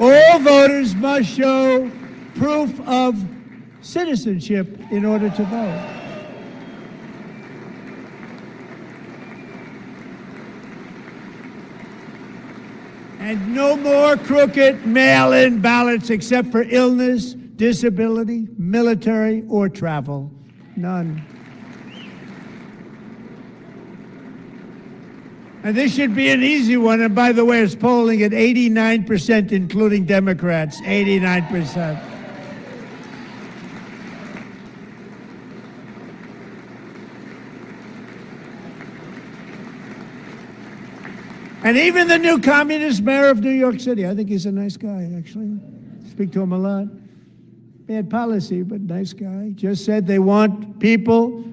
All voters must show proof of citizenship in order to vote. And no more crooked mail-in ballots except for illness, disability, military, or travel. None. And this should be an easy one. And by the way, it's polling at 89%, including Democrats, 89%. And even the new communist mayor of New York City, I think he's a nice guy, actually. Speak to him a lot. Bad policy, but nice guy. Just said they want people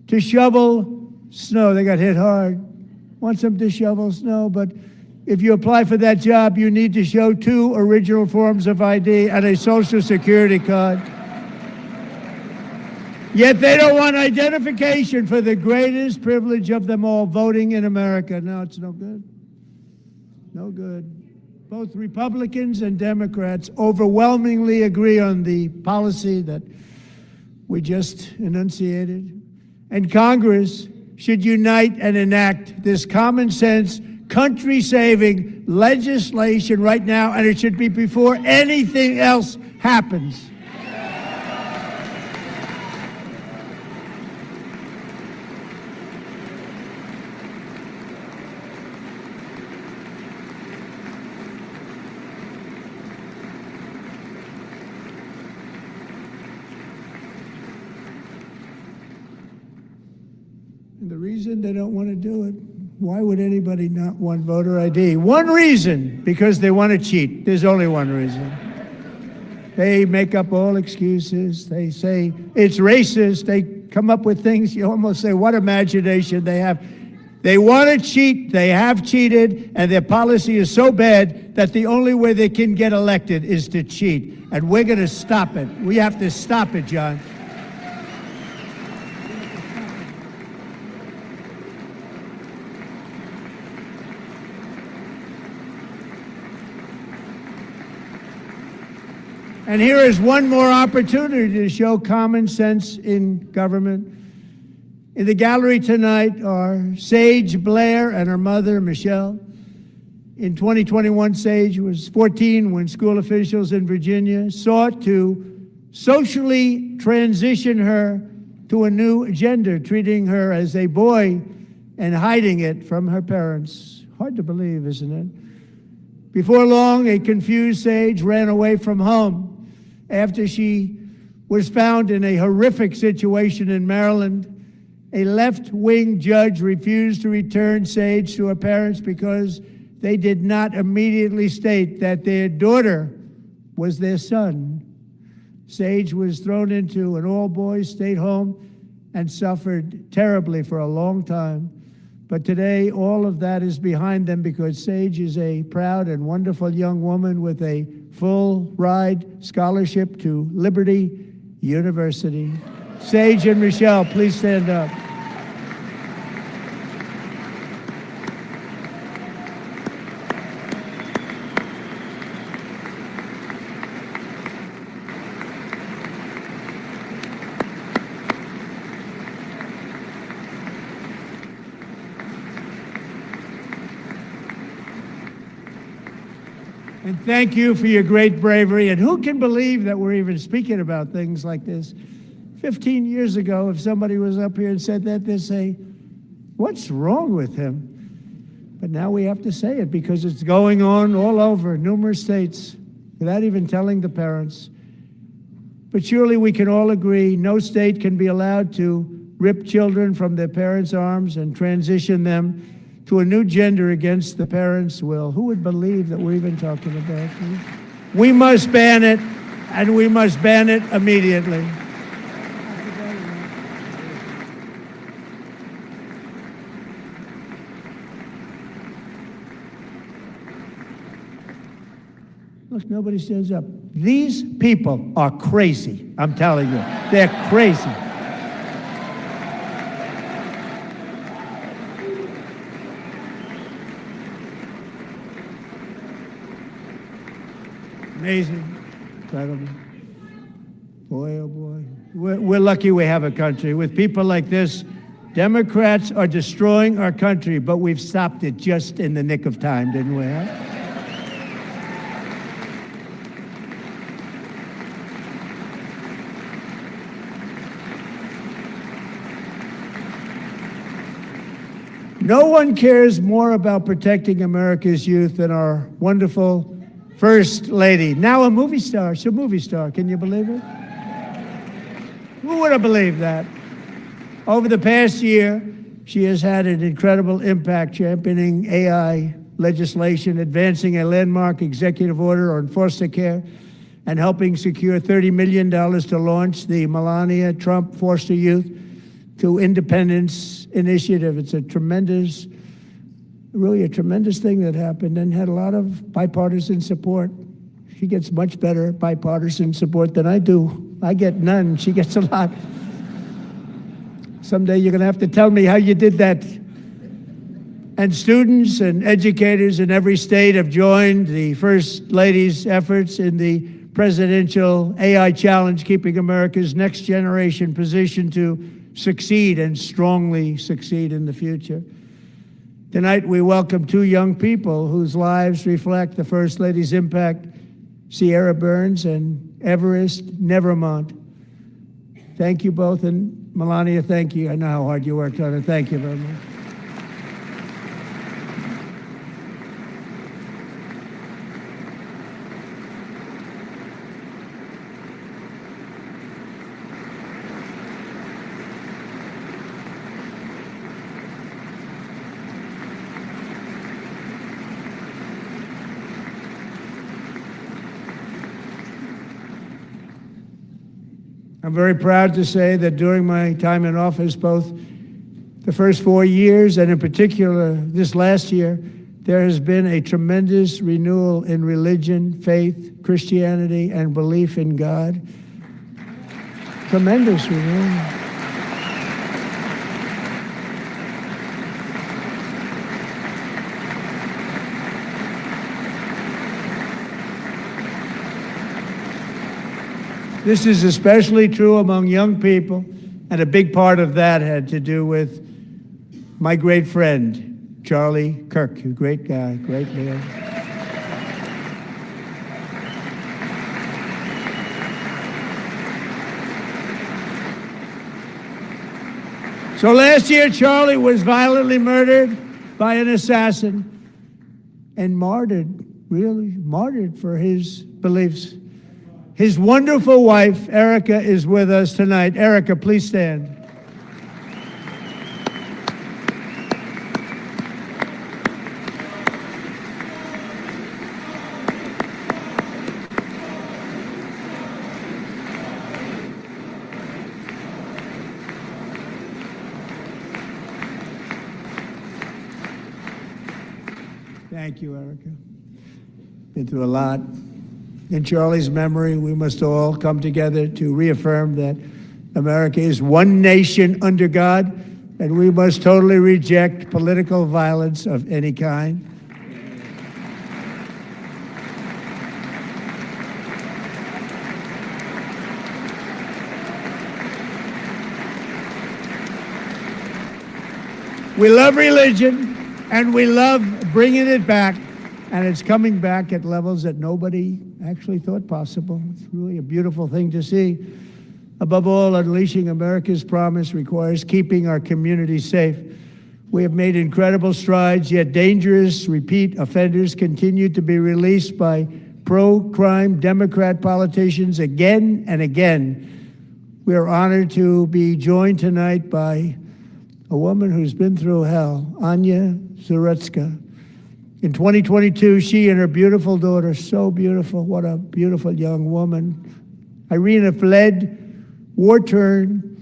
to shovel snow. They got hit hard. Wants them to shovel snow, but if you apply for that job, you need to show 2 original forms of ID and a Social Security card. Yet they don't want identification for the greatest privilege of them all, voting in America. No, it's no good. No good. Both Republicans and Democrats overwhelmingly agree on the policy that we just enunciated. And Congress should unite and enact this common sense, country-saving legislation right now, and it should be before anything else happens. And the reason they don't want to do it, why would anybody not want voter ID? One reason, because they want to cheat. There's only one reason. They make up all excuses. They say it's racist. They come up with things you almost say, what imagination they have. They want to cheat. They have cheated, and their policy is so bad that the only way they can get elected is to cheat. And we're going to stop it. We have to stop it, John. And here is one more opportunity to show common sense in government. In the gallery tonight are Sage Blair and her mother, Michelle. In 2021, Sage was 14 when school officials in Virginia sought to socially transition her to a new gender, treating her as a boy and hiding it from her parents. Hard to believe, isn't it? Before long, a confused Sage ran away from home after she was found in a horrific situation in Maryland. A left-wing judge refused to return Sage to her parents because they did not immediately state that their daughter was their son. Sage was thrown into an all-boys state home and suffered terribly for a long time. But today, all of that is behind them because Sage is a proud and wonderful young woman with a full-ride scholarship to Liberty University. Sage and Michelle, please stand up. And thank you for your great bravery. And who can believe that we're even speaking about things like this? 15 years ago, if somebody was up here and said that, they'd say, what's wrong with him? But now we have to say it because it's going on all over numerous states without even telling the parents. But surely we can all agree no state can be allowed to rip children from their parents' arms and transition them to a new gender against the parents' will. Who would believe that we're even talking about this? We must ban it, and we must ban it immediately. Look, nobody stands up. These people are crazy, I'm telling you. They're crazy. Amazing, incredible. Boy, oh boy. We're lucky we have a country. With people like this, Democrats are destroying our country, but we've stopped it just in the nick of time, didn't we? Huh? No one cares more about protecting America's youth than our wonderful First Lady, now a movie star. She's a movie star. Can you believe it? Who would have believed that? Over the past year, she has had an incredible impact championing AI legislation, advancing a landmark executive order on foster care, and helping secure $30 million to launch the Melania Trump Foster Youth to Independence Initiative. It's a tremendous, really a tremendous thing that happened and had a lot of bipartisan support. She gets much better bipartisan support than I do. I get none, she gets a lot. Someday you're gonna have to tell me how you did that. And students and educators in every state have joined the First Lady's efforts in the presidential AI challenge, keeping America's next generation positioned to succeed and strongly succeed in the future. Tonight, we welcome two young people whose lives reflect the First Lady's impact, Sierra Burns and Everest Nevermont. Thank you both, and Melania, thank you. I know how hard you worked on it. Thank you very much. I'm very proud to say that during my time in office, both the first 4 years and in particular this last year, there has been a tremendous renewal in religion, faith, Christianity, and belief in God. Tremendous renewal. This is especially true among young people, and a big part of that had to do with my great friend, Charlie Kirk, a great guy, great man. So last year, Charlie was violently murdered by an assassin and martyred, really martyred for his beliefs. His wonderful wife, Erica, is with us tonight. Erica, please stand. Thank you, Erica. Been through a lot. In Charlie's memory, we must all come together to reaffirm that America is one nation under God, and we must totally reject political violence of any kind. We love religion, and we love bringing it back, and it's coming back at levels that nobody actually thought possible. It's really a beautiful thing to see. Above all, unleashing America's promise requires keeping our communities safe. We have made incredible strides, yet dangerous repeat offenders continue to be released by pro-crime Democrat politicians again and again. We are honored to be joined tonight by a woman who's been through hell, Anya Zarutska. In 2022, she and her beautiful daughter, so beautiful, what a beautiful young woman, Irina, fled war-torn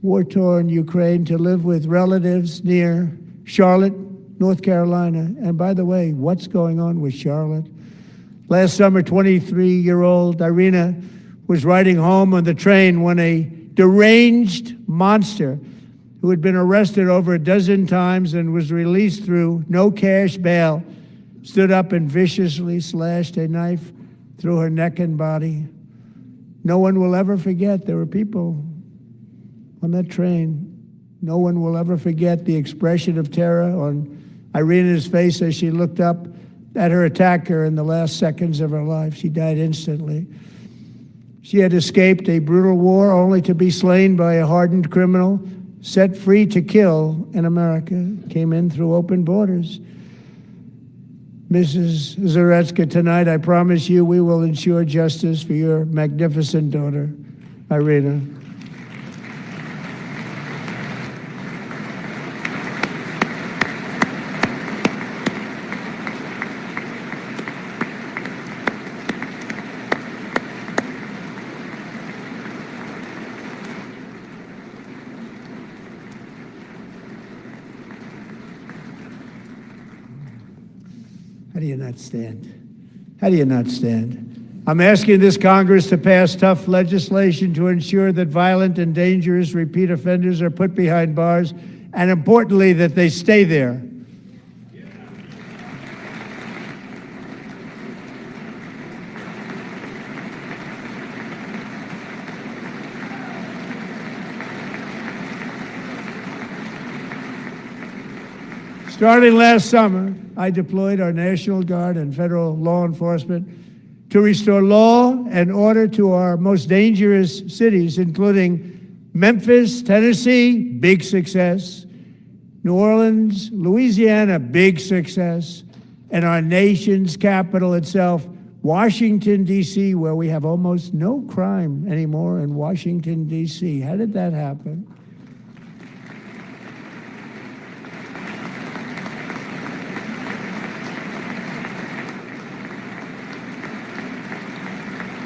Ukraine to live with relatives near Charlotte, North Carolina. And by the way, what's going on with Charlotte? Last summer, 23-year-old Irina was riding home on the train when a deranged monster who had been arrested over a dozen times and was released through no cash bail, stood up and viciously slashed a knife through her neck and body. No one will ever forget. There were people on that train. No one will ever forget the expression of terror on Irina's face as she looked up at her attacker in the last seconds of her life. She died instantly. She had escaped a brutal war only to be slain by a hardened criminal set free to kill in America, came in through open borders. Mrs. Zarutska, tonight I promise you we will ensure justice for your magnificent daughter, Irina. How do you not stand? How do you not stand? I'm asking this Congress to pass tough legislation to ensure that violent and dangerous repeat offenders are put behind bars, and importantly, that they stay there. Starting last summer, I deployed our National Guard and federal law enforcement to restore law and order to our most dangerous cities, including Memphis, Tennessee, big success, New Orleans, Louisiana, big success, and our nation's capital itself, Washington, D.C., where we have almost no crime anymore in Washington, D.C. How did that happen?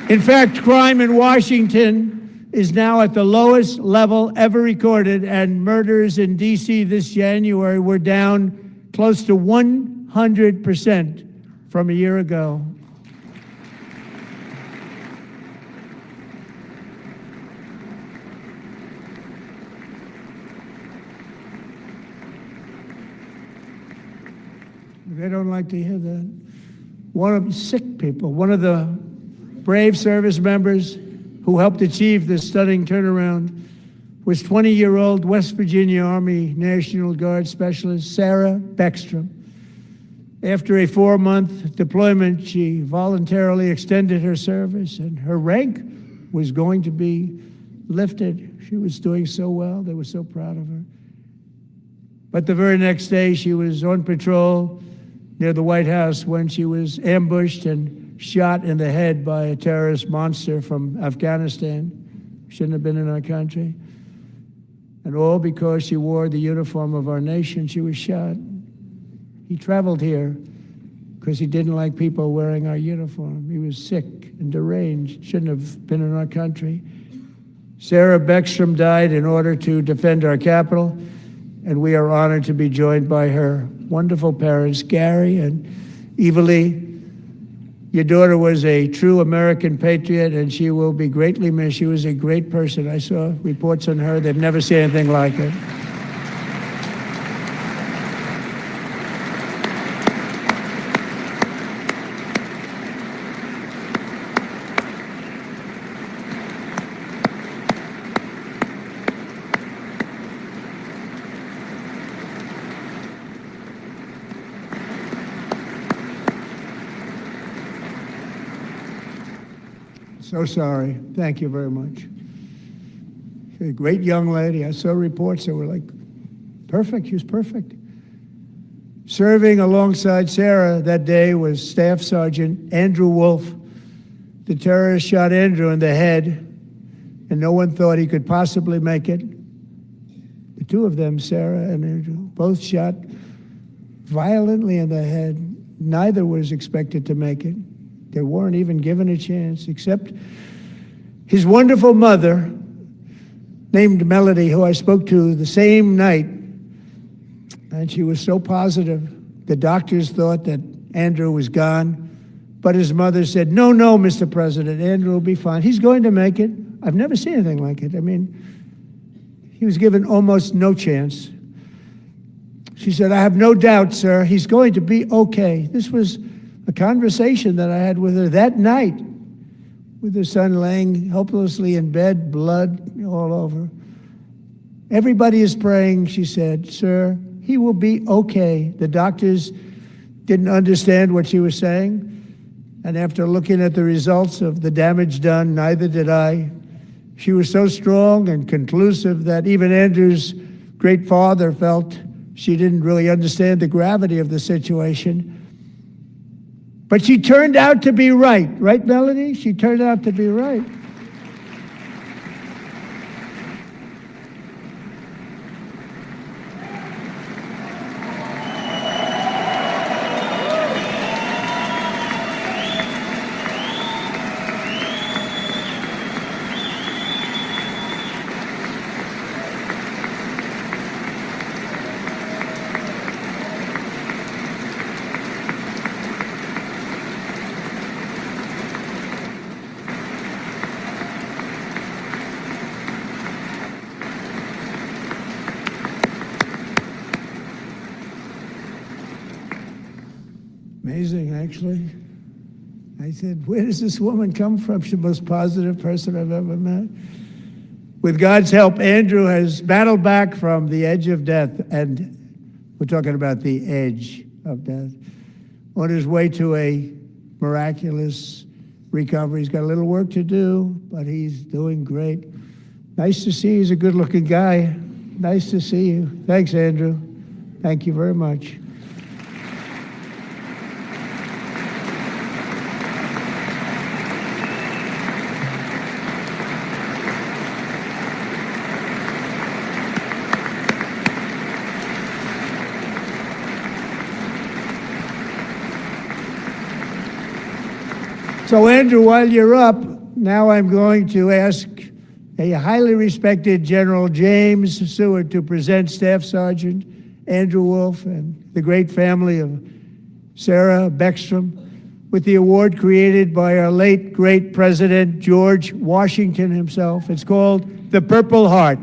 In fact, crime in Washington is now at the lowest level ever recorded, and murders in D.C. this January were down close to 100% from a year ago. They don't like to hear that. One of the sick people, one of the brave service members who helped achieve this stunning turnaround was 20-year-old West Virginia Army National Guard Specialist Sarah Beckstrom. After a 4-month deployment, she voluntarily extended her service, and her rank was going to be lifted. She was doing so well. They were so proud of her. But the very next day, she was on patrol near the White House when she was ambushed and shot in the head by a terrorist monster from Afghanistan. Shouldn't have been in our country. And all because she wore the uniform of our nation, she was shot. He traveled here because he didn't like people wearing our uniform. He was sick and deranged, shouldn't have been in our country. Sarah Beckstrom died in order to defend our capital, and we are honored to be joined by her wonderful parents, Gary and Evalie. Your daughter was a true American patriot, and she will be greatly missed. She was a great person. I saw reports on her. They've never seen anything like her. So sorry. Thank you very much. She's a great young lady. I saw reports that were like, perfect. She was perfect. Serving alongside Sarah that day was Staff Sergeant Andrew Wolf. The terrorist shot Andrew in the head, and no one thought he could possibly make it. The two of them, Sarah and Andrew, both shot violently in the head. Neither was expected to make it. They weren't even given a chance, except his wonderful mother, named Melody, who I spoke to the same night, and she was so positive. The doctors thought that Andrew was gone, but his mother said, no, Mr. President, Andrew will be fine. He's going to make it. I've never seen anything like it. I mean, he was given almost no chance. She said, I have no doubt, sir, he's going to be okay. This was a conversation that I had with her that night, with her son laying helplessly in bed, blood all over. Everybody is praying, she said, sir, he will be okay. The doctors didn't understand what she was saying, and after looking at the results of the damage done, neither did I. She was so strong and conclusive that even Andrew's great father felt she didn't really understand the gravity of the situation. But she turned out to be right. Right, Melody? She turned out to be right. Amazing, actually. I said, where does this woman come from? She's the most positive person I've ever met. With God's help, Andrew has battled back from the edge of death, and we're talking about the edge of death, on his way to a miraculous recovery. He's got a little work to do, but he's doing great. Nice to see you. He's a good-looking guy. Nice to see you. Thanks, Andrew. Thank you very much. So, Andrew, while you're up, now I'm going to ask a highly respected General James Seward to present Staff Sergeant Andrew Wolf and the great family of Sarah Beckstrom with the award created by our late, great President George Washington himself. It's called the Purple Heart.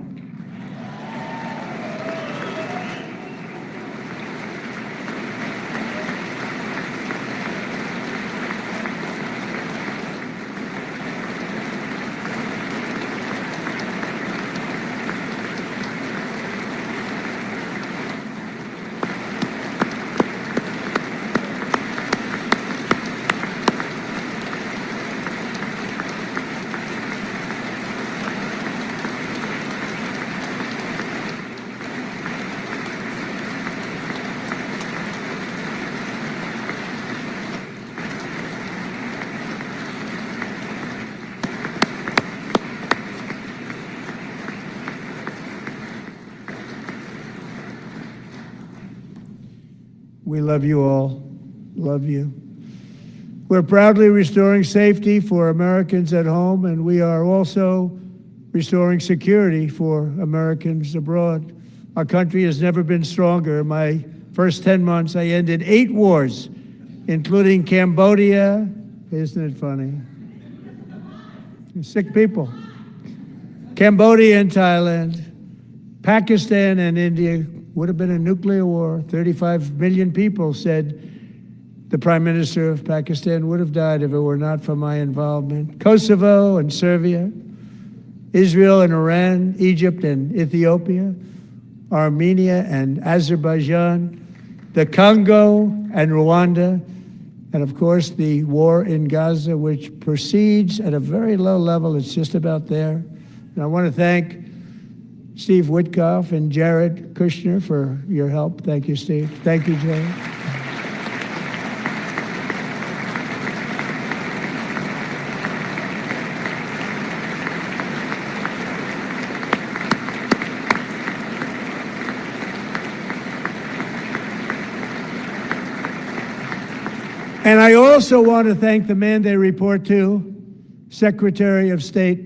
We love you all. Love you. We're proudly restoring safety for Americans at home, and we are also restoring security for Americans abroad. Our country has never been stronger. My first 10 months, I ended 8 wars, including Cambodia. Isn't it funny? Sick people. Cambodia and Thailand, Pakistan and India. Would have been a nuclear war. 35 million people, said the Prime Minister of Pakistan, would have died if it were not for my involvement. Kosovo and Serbia, Israel and Iran, Egypt and Ethiopia, Armenia and Azerbaijan, the Congo and Rwanda, and of course the war in Gaza, which proceeds at a very low level. It's just about there. And I want to thank Steve Witkoff and Jared Kushner for your help. Thank you, Steve. Thank you, Jared. And I also want to thank the man they report to, Secretary of State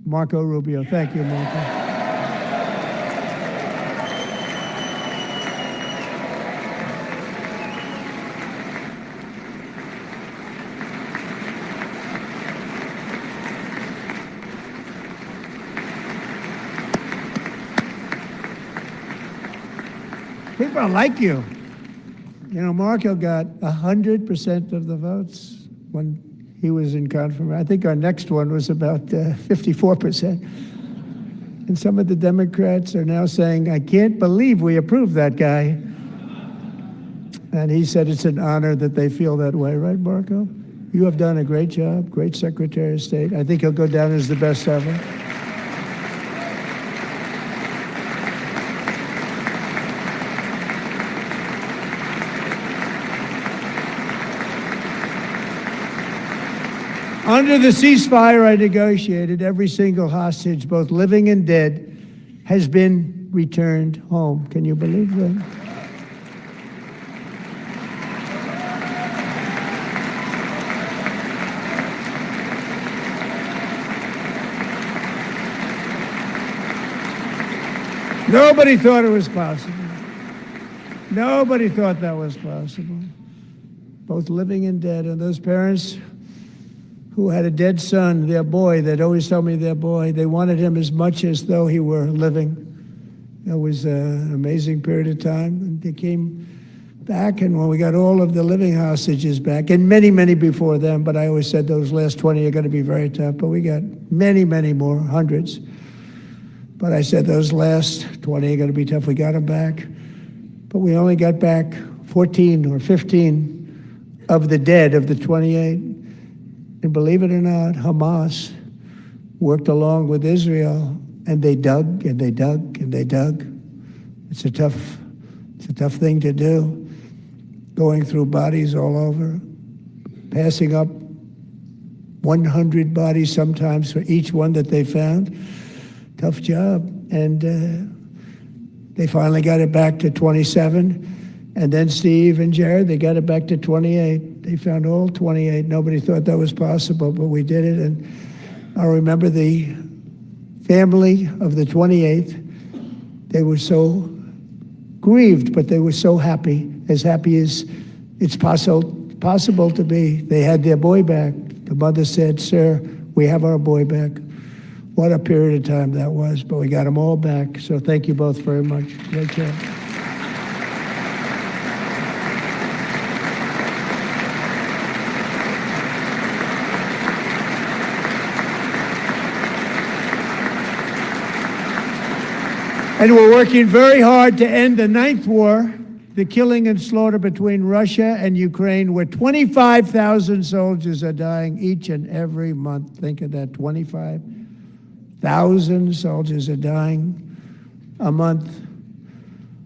Marco Rubio. Thank you, Marco. People like you. You know, Marco got 100% of the votes when he was in confirmation. I think our next one was about 54%. And some of the Democrats are now saying, I can't believe we approved that guy. And he said it's an honor that they feel that way, right, Marco? You have done a great job, great Secretary of State. I think he'll go down as the best ever. Under the ceasefire I negotiated, every single hostage, both living and dead, has been returned home. Can you believe that? Nobody thought it was possible. Nobody thought that was possible. Both living and dead. And those parents who had a dead son, their boy, they'd always tell me their boy, they wanted him as much as though he were living. It was an amazing period of time. And they came back, and when we got all of the living hostages back, and many, many before them, but I always said those last 20 are going to be very tough, but we got many, many more, hundreds. But I said those last 20 are going to be tough. We got them back. But we only got back 14 or 15 of the dead of the 28. And believe it or not, Hamas worked along with Israel, and they dug and they dug and they dug. It's a tough thing to do, going through bodies all over, passing up 100 bodies sometimes for each one that they found. Tough job. And they finally got it back to 27. And then Steve and Jared, they got it back to 28. They found all 28. Nobody thought that was possible, but we did it. And I remember the family of the 28th. They were so grieved, but they were so happy as it's possible to be. They had their boy back. The mother said, "Sir, we have our boy back." What a period of time that was, but we got them all back. So thank you both very much. Great job. And we're working very hard to end the 9th war, the killing and slaughter between Russia and Ukraine, where 25,000 soldiers are dying each and every month. Think of that, 25,000 soldiers are dying a month.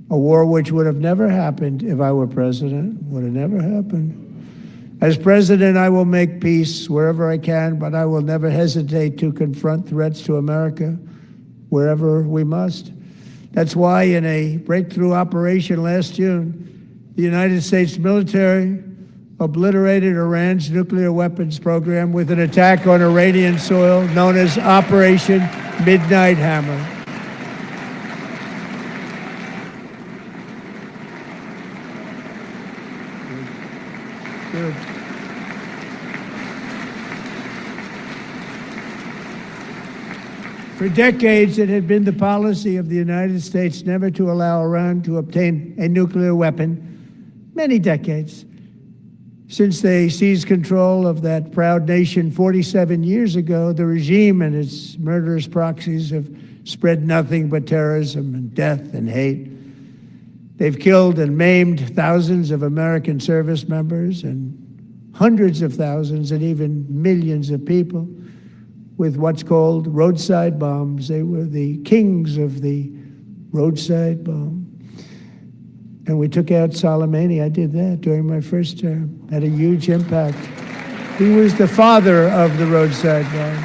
A war which would have never happened if I were president, would have never happened. As president, I will make peace wherever I can, but I will never hesitate to confront threats to America wherever we must. That's why in a breakthrough operation last June, the United States military obliterated Iran's nuclear weapons program with an attack on Iranian soil known as Operation Midnight Hammer. For decades, it had been the policy of the United States never to allow Iran to obtain a nuclear weapon. Many decades. Since they seized control of that proud nation 47 years ago, the regime and its murderous proxies have spread nothing but terrorism and death and hate. They've killed and maimed thousands of American service members and hundreds of thousands and even millions of people with what's called roadside bombs. They were the kings of the roadside bomb. And we took out Soleimani. I did that during my first term. Had a huge impact. He was the father of the roadside bomb.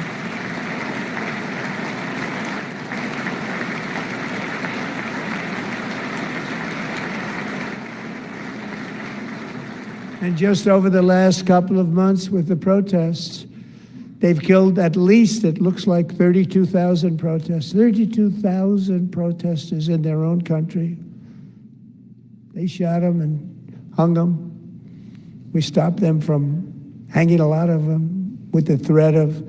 And just over the last couple of months with the protests, they've killed at least, it looks like 32,000 protesters, 32,000 protesters in their own country. They shot them and hung them. We stopped them from hanging a lot of them with the threat of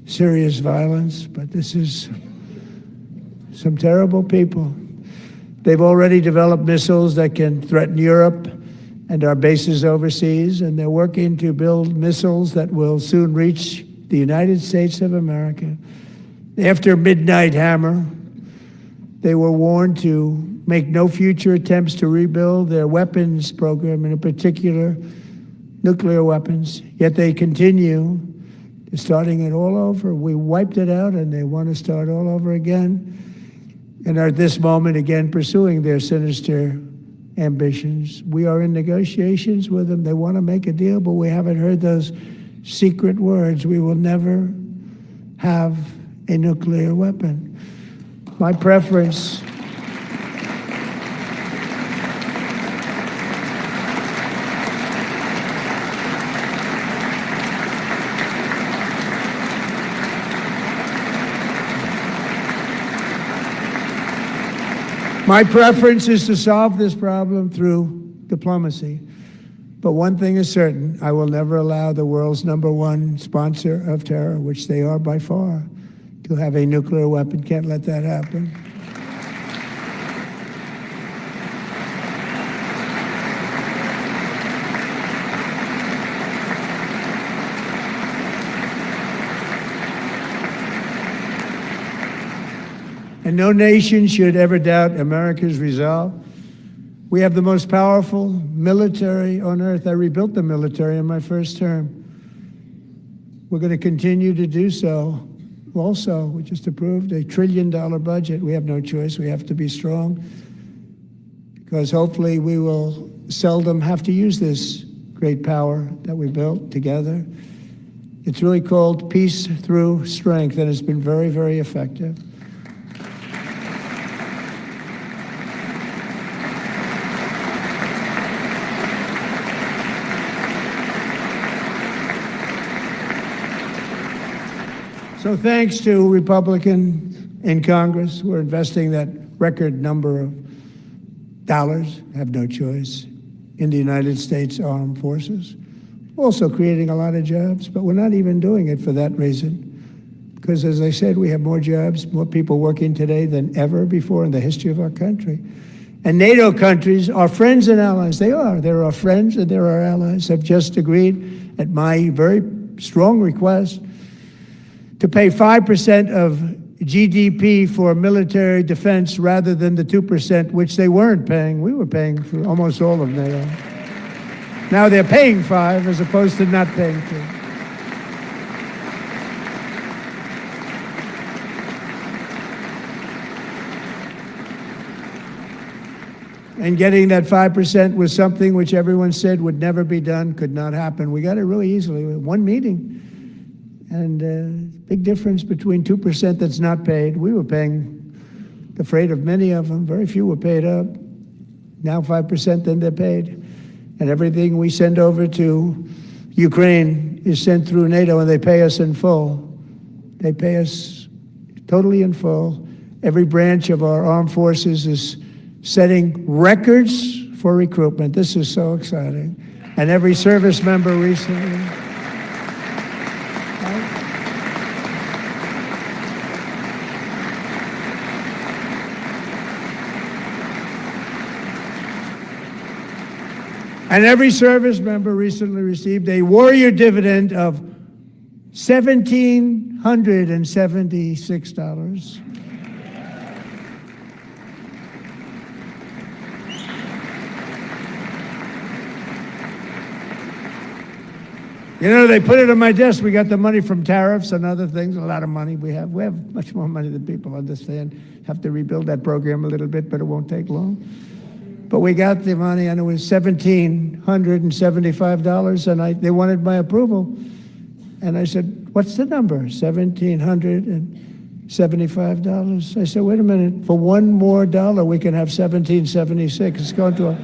serious violence. But this is some terrible people. They've already developed missiles that can threaten Europe and our bases overseas, and they're working to build missiles that will soon reach the United States of America. After Midnight Hammer, they were warned to make no future attempts to rebuild their weapons program, and in particular, nuclear weapons. Yet they continue, starting it all over. We wiped it out, and they want to start all over again, and are at this moment again pursuing their sinister ambitions. We are in negotiations with them. They want to make a deal, but we haven't heard those secret words. We will never have a nuclear weapon. My preference is to solve this problem through diplomacy. But one thing is certain, I will never allow the world's #1 sponsor of terror, which they are by far, to have a nuclear weapon. Can't let that happen. And no nation should ever doubt America's resolve. We have the most powerful military on earth. I rebuilt the military in my first term. We're going to continue to do so. Also, we just approved a $1 trillion budget. We have no choice. We have to be strong, because hopefully we will seldom have to use this great power that we built together. It's really called peace through strength, and it's been very, very effective. So thanks to Republicans in Congress who are investing that record number of dollars, have no choice, in the United States Armed Forces. Also creating a lot of jobs, but we're not even doing it for that reason. Because as I said, we have more jobs, more people working today than ever before in the history of our country. And NATO countries are friends and allies. They are. They're our friends and they're our allies. Have just agreed at my very strong request to pay 5% of GDP for military defense rather than the 2%, which they weren't paying. We were paying for almost all of NATO. Now they're paying 5 as opposed to not paying 2. And getting that 5% was something which everyone said would never be done, could not happen. We got it really easily with one meeting. And big difference between 2% that's not paid. We were paying the freight of many of them. Very few were paid up. Now 5%, then they're paid. And everything we send over to Ukraine is sent through NATO, and they pay us in full. They pay us totally in full. Every branch of our armed forces is setting records for recruitment. This is so exciting. And every service member recently. And every service member recently received a warrior dividend of $1,776. You know, they put it on my desk. We got the money from tariffs and other things, a lot of money we have. We have much more money than people understand. Have to rebuild that program a little bit, but it won't take long. But we got the money, and it was $1,775, and they wanted my approval. And I said, what's the number? $1,775. I said, wait a minute, for one more dollar, we can have $1,776. It's going to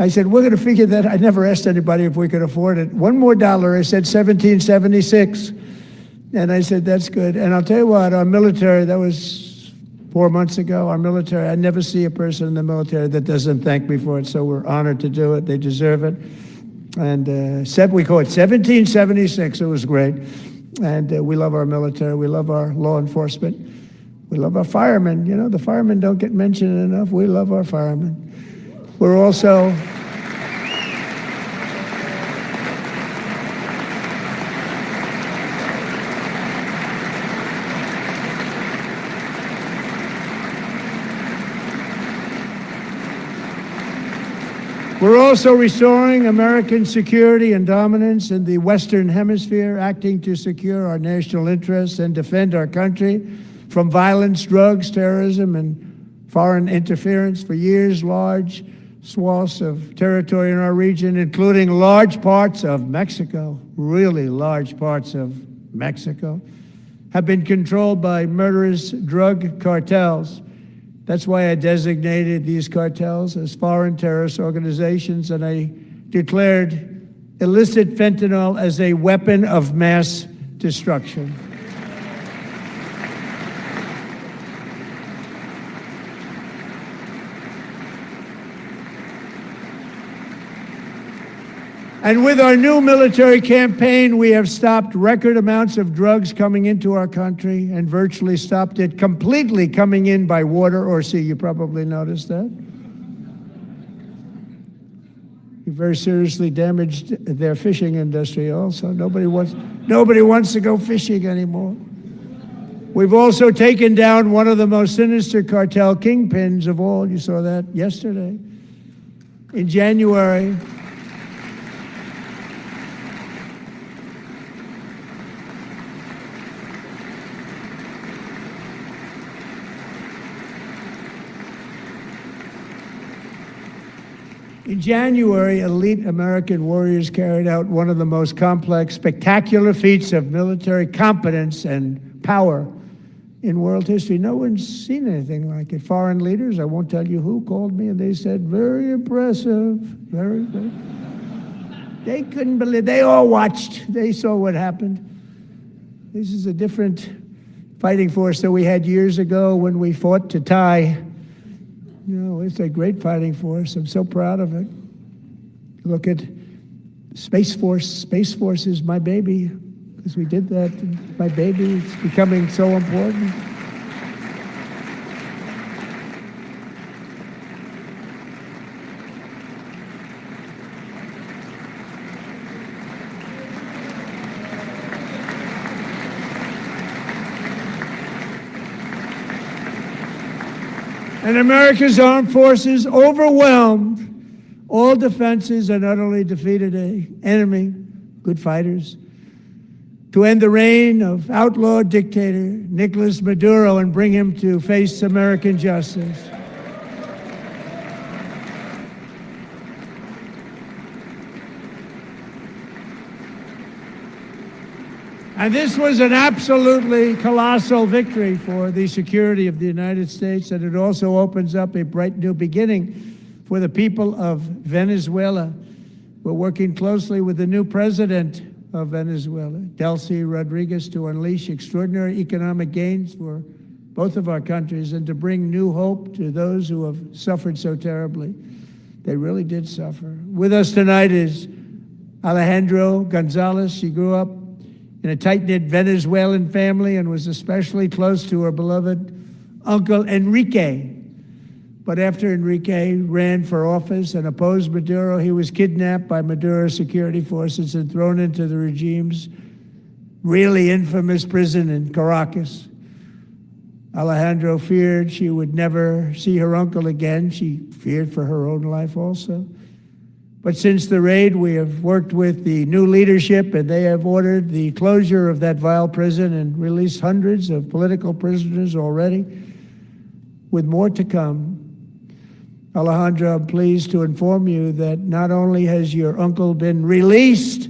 I said, we're going to figure that. I never asked anybody if we could afford it. One more dollar, I said $1,776. And I said, that's good. And I'll tell you what, our military, that was 4 months ago, our military, I never see a person in the military that doesn't thank me for it, so we're honored to do it. They deserve it. And we call it 1776. It was great. And we love our military. We love our law enforcement. We love our firemen. You know, the firemen don't get mentioned enough. We love our firemen. We're also restoring American security and dominance in the Western Hemisphere, acting to secure our national interests and defend our country from violence, drugs, terrorism, and foreign interference. For years, large swaths of territory in our region, including large parts of Mexico, really large parts of Mexico, have been controlled by murderous drug cartels. That's why I designated these cartels as foreign terrorist organizations, and I declared illicit fentanyl as a weapon of mass destruction. And with our new military campaign, we have stopped record amounts of drugs coming into our country and virtually stopped it completely coming in by water or sea. You probably noticed that. We very seriously damaged their fishing industry also. Nobody wants to go fishing anymore. We've also taken down one of the most sinister cartel kingpins of all. You saw that yesterday. In January, elite American warriors carried out one of the most complex, spectacular feats of military competence and power in world history. No one's seen anything like it. Foreign leaders, I won't tell you who, called me and they said, very impressive, very impressive. They couldn't believe, they all watched, they saw what happened. This is a different fighting force that we had years ago when we fought to tie. You know, it's a great fighting force. I'm so proud of it. Look at Space Force. Space Force is my baby, because we did that. My baby is becoming so important. And America's armed forces overwhelmed all defenses and utterly defeated an enemy, good fighters, to end the reign of outlaw dictator Nicolas Maduro and bring him to face American justice. And this was an absolutely colossal victory for the security of the United States, and it also opens up a bright new beginning for the people of Venezuela. We're working closely with the new president of Venezuela, Delcy Rodriguez, to unleash extraordinary economic gains for both of our countries and to bring new hope to those who have suffered so terribly. They really did suffer. With us tonight is Alejandro Gonzalez. She grew up in a tight-knit Venezuelan family and was especially close to her beloved Uncle Enrique, But after Enrique ran for office and opposed Maduro, he was kidnapped by Maduro's security forces and thrown into the regime's really infamous prison in Caracas. Alejandro feared she would never see her uncle again. She feared for her own life also. But since the raid, we have worked with the new leadership, and they have ordered the closure of that vile prison and released hundreds of political prisoners already, with more to come. Alejandro, I'm pleased to inform you that not only has your uncle been released,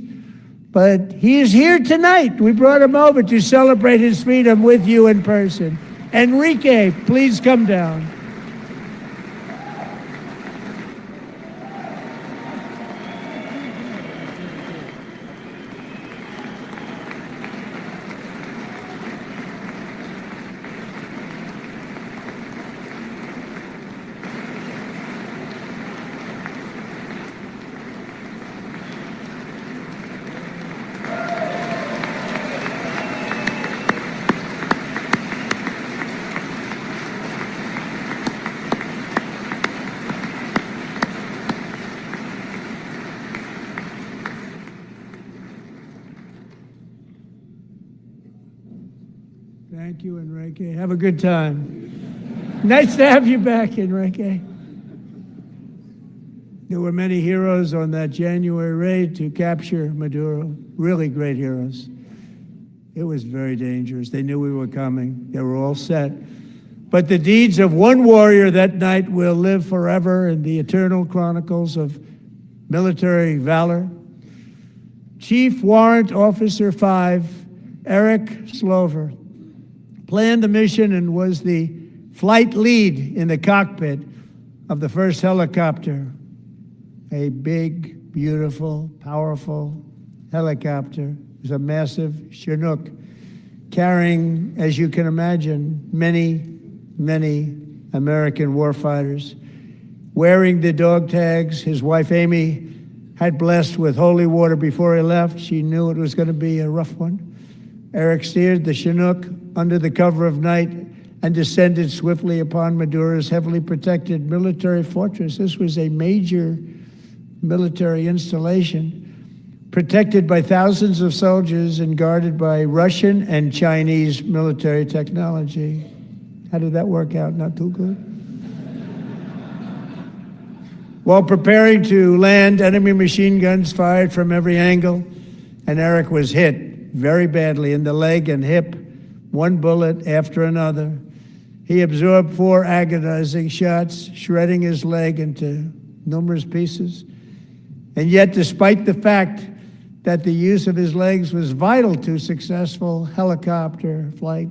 but he is here tonight. We brought him over to celebrate his freedom with you in person. Enrique, please come down. Thank you, Enrique. Have a good time. Nice to have you back, Enrique. There were many heroes on that January raid to capture Maduro, really great heroes. It was very dangerous. They knew we were coming. They were all set. But the deeds of one warrior that night will live forever in the eternal chronicles of military valor. Chief Warrant Officer 5, Eric Slover, planned the mission and was the flight lead in the cockpit of the first helicopter, a big, beautiful, powerful helicopter. It was a massive Chinook carrying, as you can imagine, many, many American warfighters. Wearing the dog tags, his wife Amy had blessed with holy water before he left. She knew it was going to be a rough one. Eric steered the Chinook under the cover of night and descended swiftly upon Maduro's heavily protected military fortress. This was a major military installation, protected by thousands of soldiers and guarded by Russian and Chinese military technology. How did that work out? Not too good. While preparing to land, enemy machine guns fired from every angle, and Eric was hit very badly in the leg and hip, one bullet after another. He absorbed 4 agonizing shots, shredding his leg into numerous pieces. And yet, despite the fact that the use of his legs was vital to successful helicopter flight,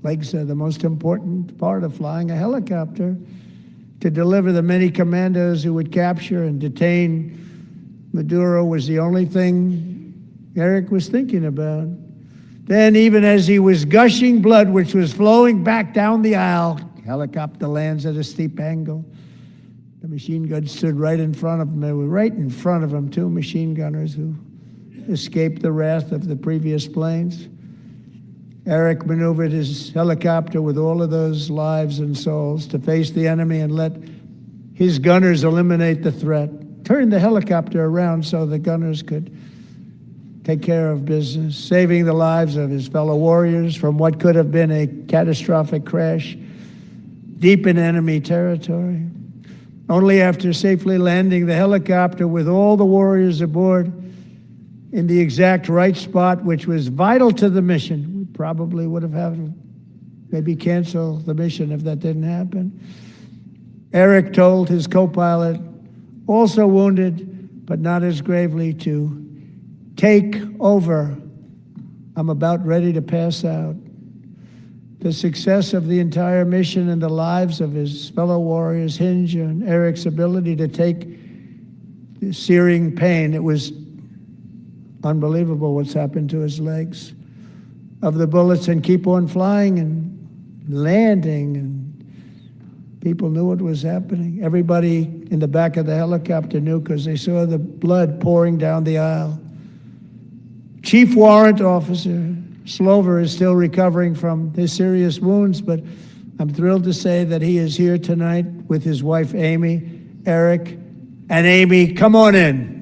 legs are the most important part of flying a helicopter, to deliver the many commandos who would capture and detain Maduro was the only thing Eric was thinking about. Then, even as he was gushing blood, which was flowing back down the aisle, helicopter lands at a steep angle. The machine gun stood right in front of him. They were right in front of him, 2 machine gunners who escaped the wrath of the previous planes. Eric maneuvered his helicopter with all of those lives and souls to face the enemy and let his gunners eliminate the threat. Turned the helicopter around so the gunners could take care of business, saving the lives of his fellow warriors from what could have been a catastrophic crash deep in enemy territory. Only after safely landing the helicopter with all the warriors aboard in the exact right spot, which was vital to the mission, we probably would have had to maybe cancel the mission if that didn't happen. Eric told his co-pilot, also wounded, but not as gravely, to take over. I'm about ready to pass out. The success of the entire mission and the lives of his fellow warriors hinge on Eric's ability to take the searing pain. It was unbelievable what's happened to his legs of the bullets and keep on flying and landing, and people knew what was happening. Everybody in the back of the helicopter knew because they saw the blood pouring down the aisle. Chief Warrant Officer Slover is still recovering from his serious wounds, but I'm thrilled to say that he is here tonight with his wife, Amy. Eric and Amy, come on in.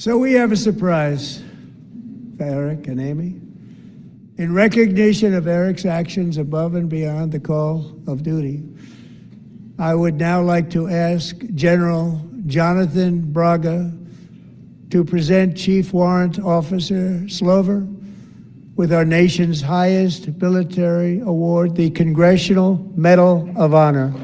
So we have a surprise for Eric and Amy. In recognition of Eric's actions above and beyond the call of duty, I would now like to ask General Jonathan Braga to present Chief Warrant Officer Slover with our nation's highest military award, the Congressional Medal of Honor.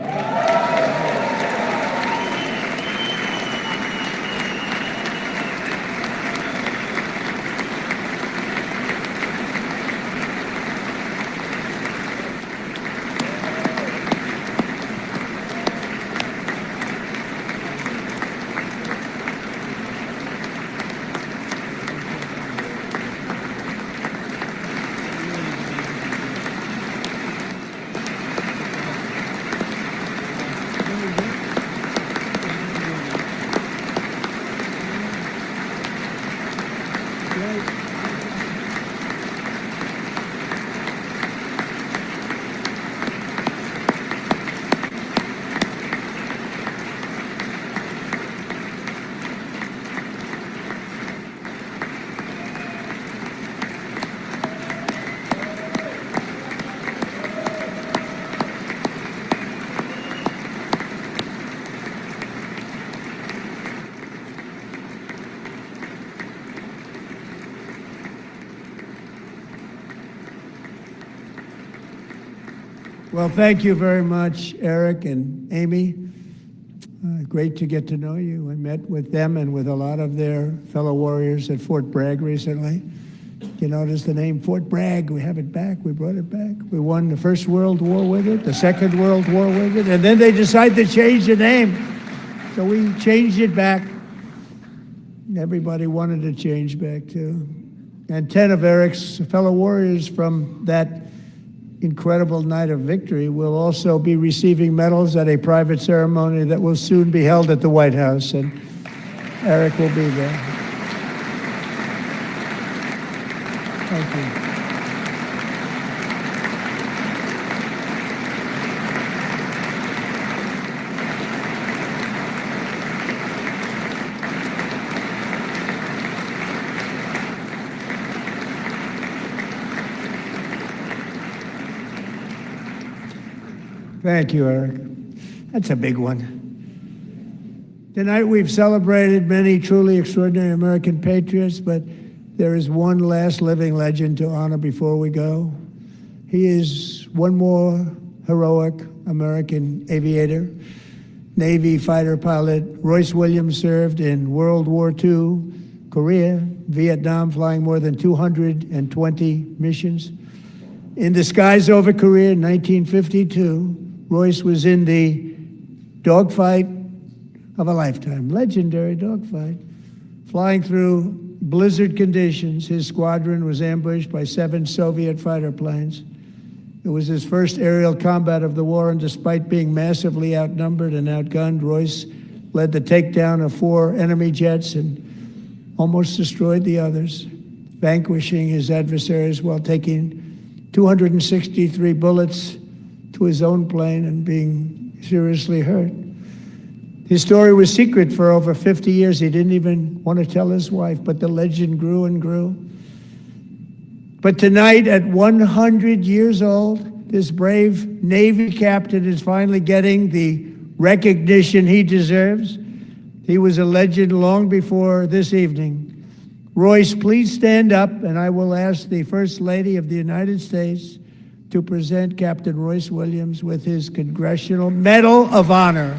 Well, thank you very much, Eric and Amy. Great to get to know you. I met with them and with a lot of their fellow warriors at Fort Bragg recently. You notice the name Fort Bragg, we have it back, we brought it back. We won the First World War with it, the Second World War with it, and then they decided to change the name. So we changed it back. Everybody wanted to change back too. And 10 of Eric's fellow warriors from that incredible night of victory will also be receiving medals at a private ceremony that will soon be held at the White House, and Eric will be there. Thank you. Thank you, Eric. That's a big one. Tonight we've celebrated many truly extraordinary American patriots, but there is one last living legend to honor before we go. He is one more heroic American aviator, Navy fighter pilot. Royce Williams served in World War II, Korea, Vietnam, flying more than 220 missions. In the skies over Korea in 1952, Royce was in the dogfight of a lifetime, legendary dogfight. Flying through blizzard conditions, his squadron was ambushed by 7 Soviet fighter planes. It was his first aerial combat of the war, and despite being massively outnumbered and outgunned, Royce led the takedown of 4 enemy jets and almost destroyed the others, vanquishing his adversaries while taking 263 bullets to his own plane and being seriously hurt. His story was secret for over 50 years. He didn't even want to tell his wife, but the legend grew and grew. But tonight, at 100 years old, this brave Navy captain is finally getting the recognition he deserves. He was a legend long before this evening. Royce, please stand up, and I will ask the First Lady of the United States to present Captain Royce Williams with his Congressional Medal of Honor.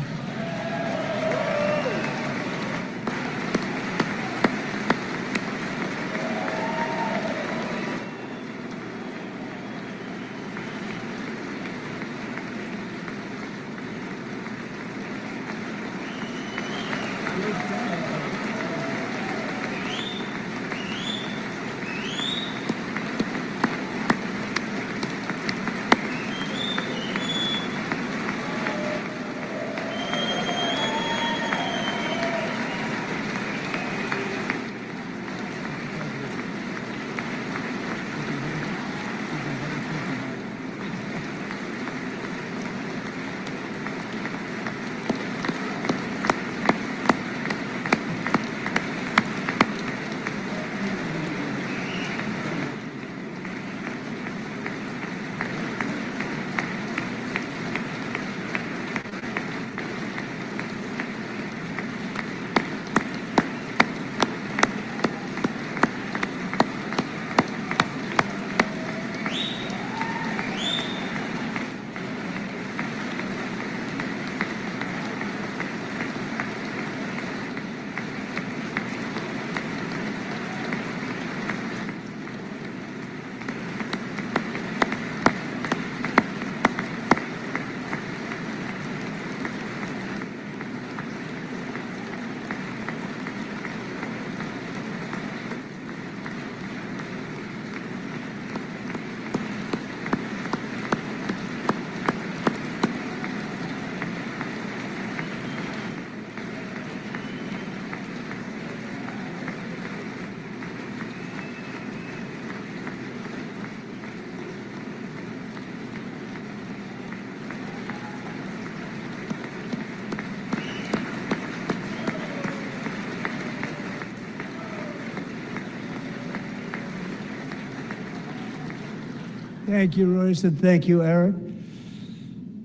Thank you, Royce, and thank you, Eric.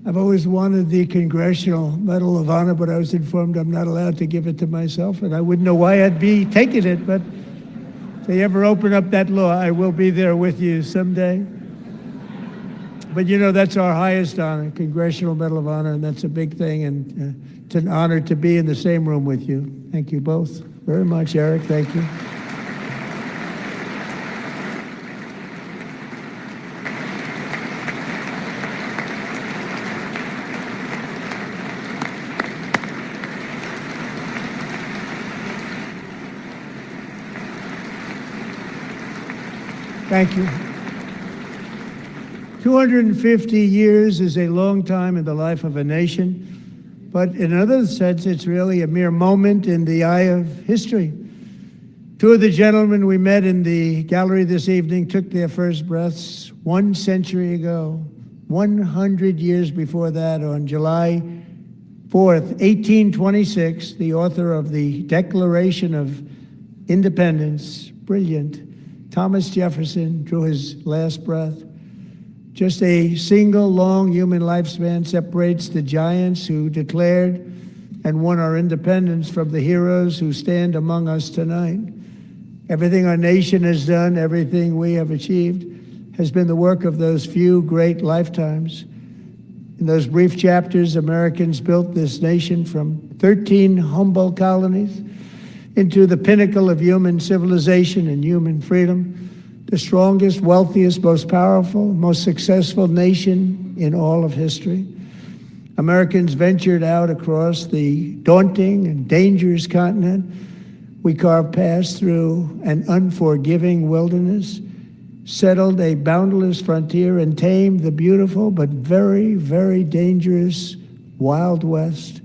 I've always wanted the Congressional Medal of Honor, but I was informed I'm not allowed to give it to myself, and I wouldn't know why I'd be taking it, but if they ever open up that law, I will be there with you someday. But you know, that's our highest honor, Congressional Medal of Honor, and that's a big thing, and it's an honor to be in the same room with you. Thank you both very much, Eric. Thank you. Thank you. 250 years is a long time in the life of a nation, but in another sense, it's really a mere moment in the eye of history. Two of the gentlemen we met in the gallery this evening took their first breaths 1 century ago, 100 years before that, on July 4th, 1826, the author of the Declaration of Independence, brilliant, Thomas Jefferson, drew his last breath. Just a single long human lifespan separates the giants who declared and won our independence from the heroes who stand among us tonight. Everything our nation has done, everything we have achieved, has been the work of those few great lifetimes. In those brief chapters, Americans built this nation from 13 humble colonies into the pinnacle of human civilization and human freedom, the strongest, wealthiest, most powerful, most successful nation in all of history. Americans ventured out across the daunting and dangerous continent. We carved paths through an unforgiving wilderness, settled a boundless frontier, and tamed the beautiful but very, very dangerous Wild West.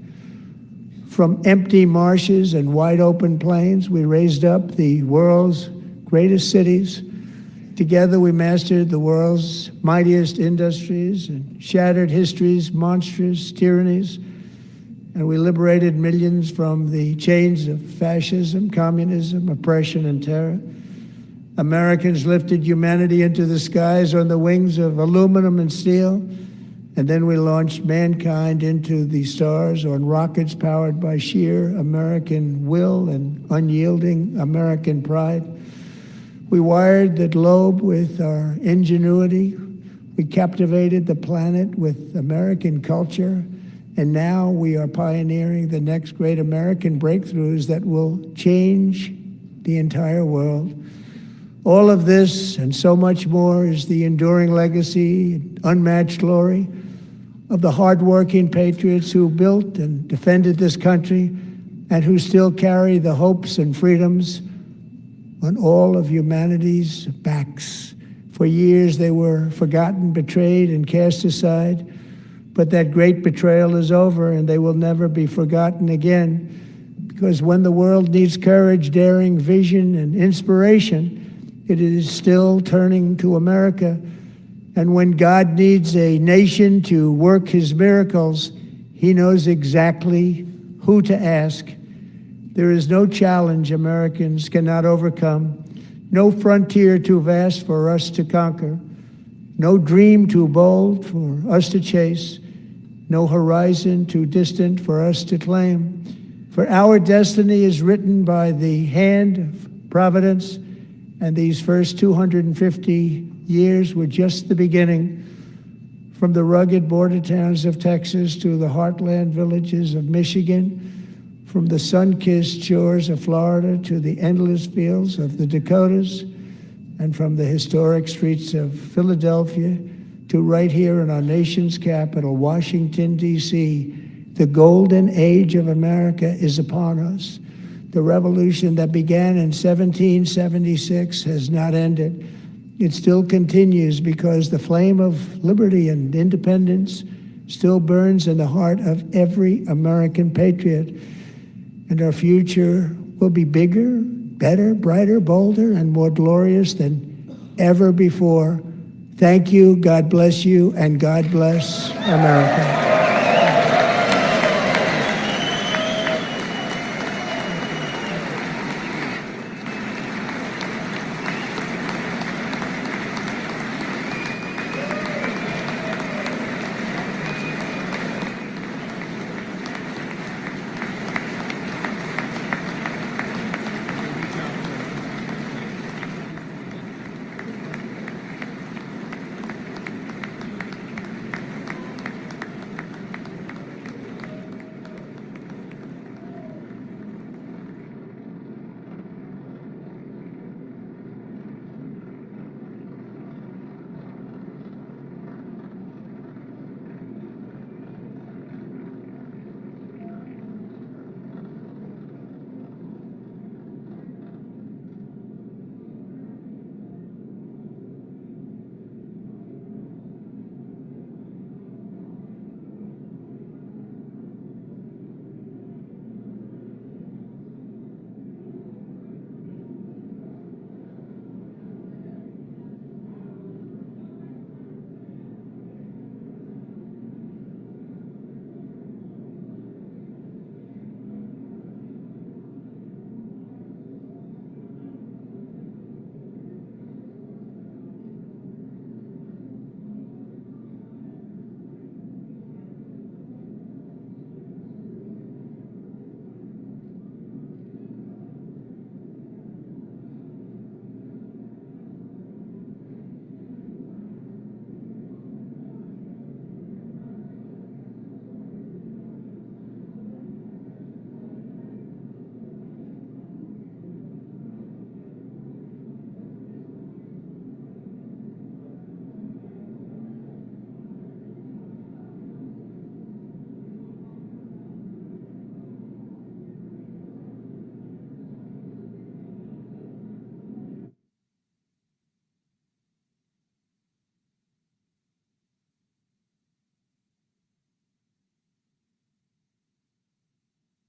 From empty marshes and wide open plains, we raised up the world's greatest cities. Together we mastered the world's mightiest industries and shattered history's monstrous tyrannies. And we liberated millions from the chains of fascism, communism, oppression, and terror. Americans lifted humanity into the skies on the wings of aluminum and steel. And then we launched mankind into the stars on rockets powered by sheer American will and unyielding American pride. We wired the globe with our ingenuity. We captivated the planet with American culture. And now we are pioneering the next great American breakthroughs that will change the entire world. All of this and so much more is the enduring legacy, unmatched glory of the hardworking patriots who built and defended this country and who still carry the hopes and freedoms on all of humanity's backs. For years they were forgotten, betrayed, and cast aside, but that great betrayal is over and they will never be forgotten again, because when the world needs courage, daring, vision, and inspiration, it is still turning to America. And when God needs a nation to work his miracles, he knows exactly who to ask. There is no challenge Americans cannot overcome, no frontier too vast for us to conquer, no dream too bold for us to chase, no horizon too distant for us to claim. For our destiny is written by the hand of providence, and these first 250 years were just the beginning. From the rugged border towns of Texas to the heartland villages of Michigan, from the sun-kissed shores of Florida to the endless fields of the Dakotas, and from the historic streets of Philadelphia to right here in our nation's capital, Washington, D.C., the golden age of America is upon us. The revolution that began in 1776 has not ended. It still continues because the flame of liberty and independence still burns in the heart of every American patriot. And our future will be bigger, better, brighter, bolder, and more glorious than ever before. Thank you, God bless you, and God bless America.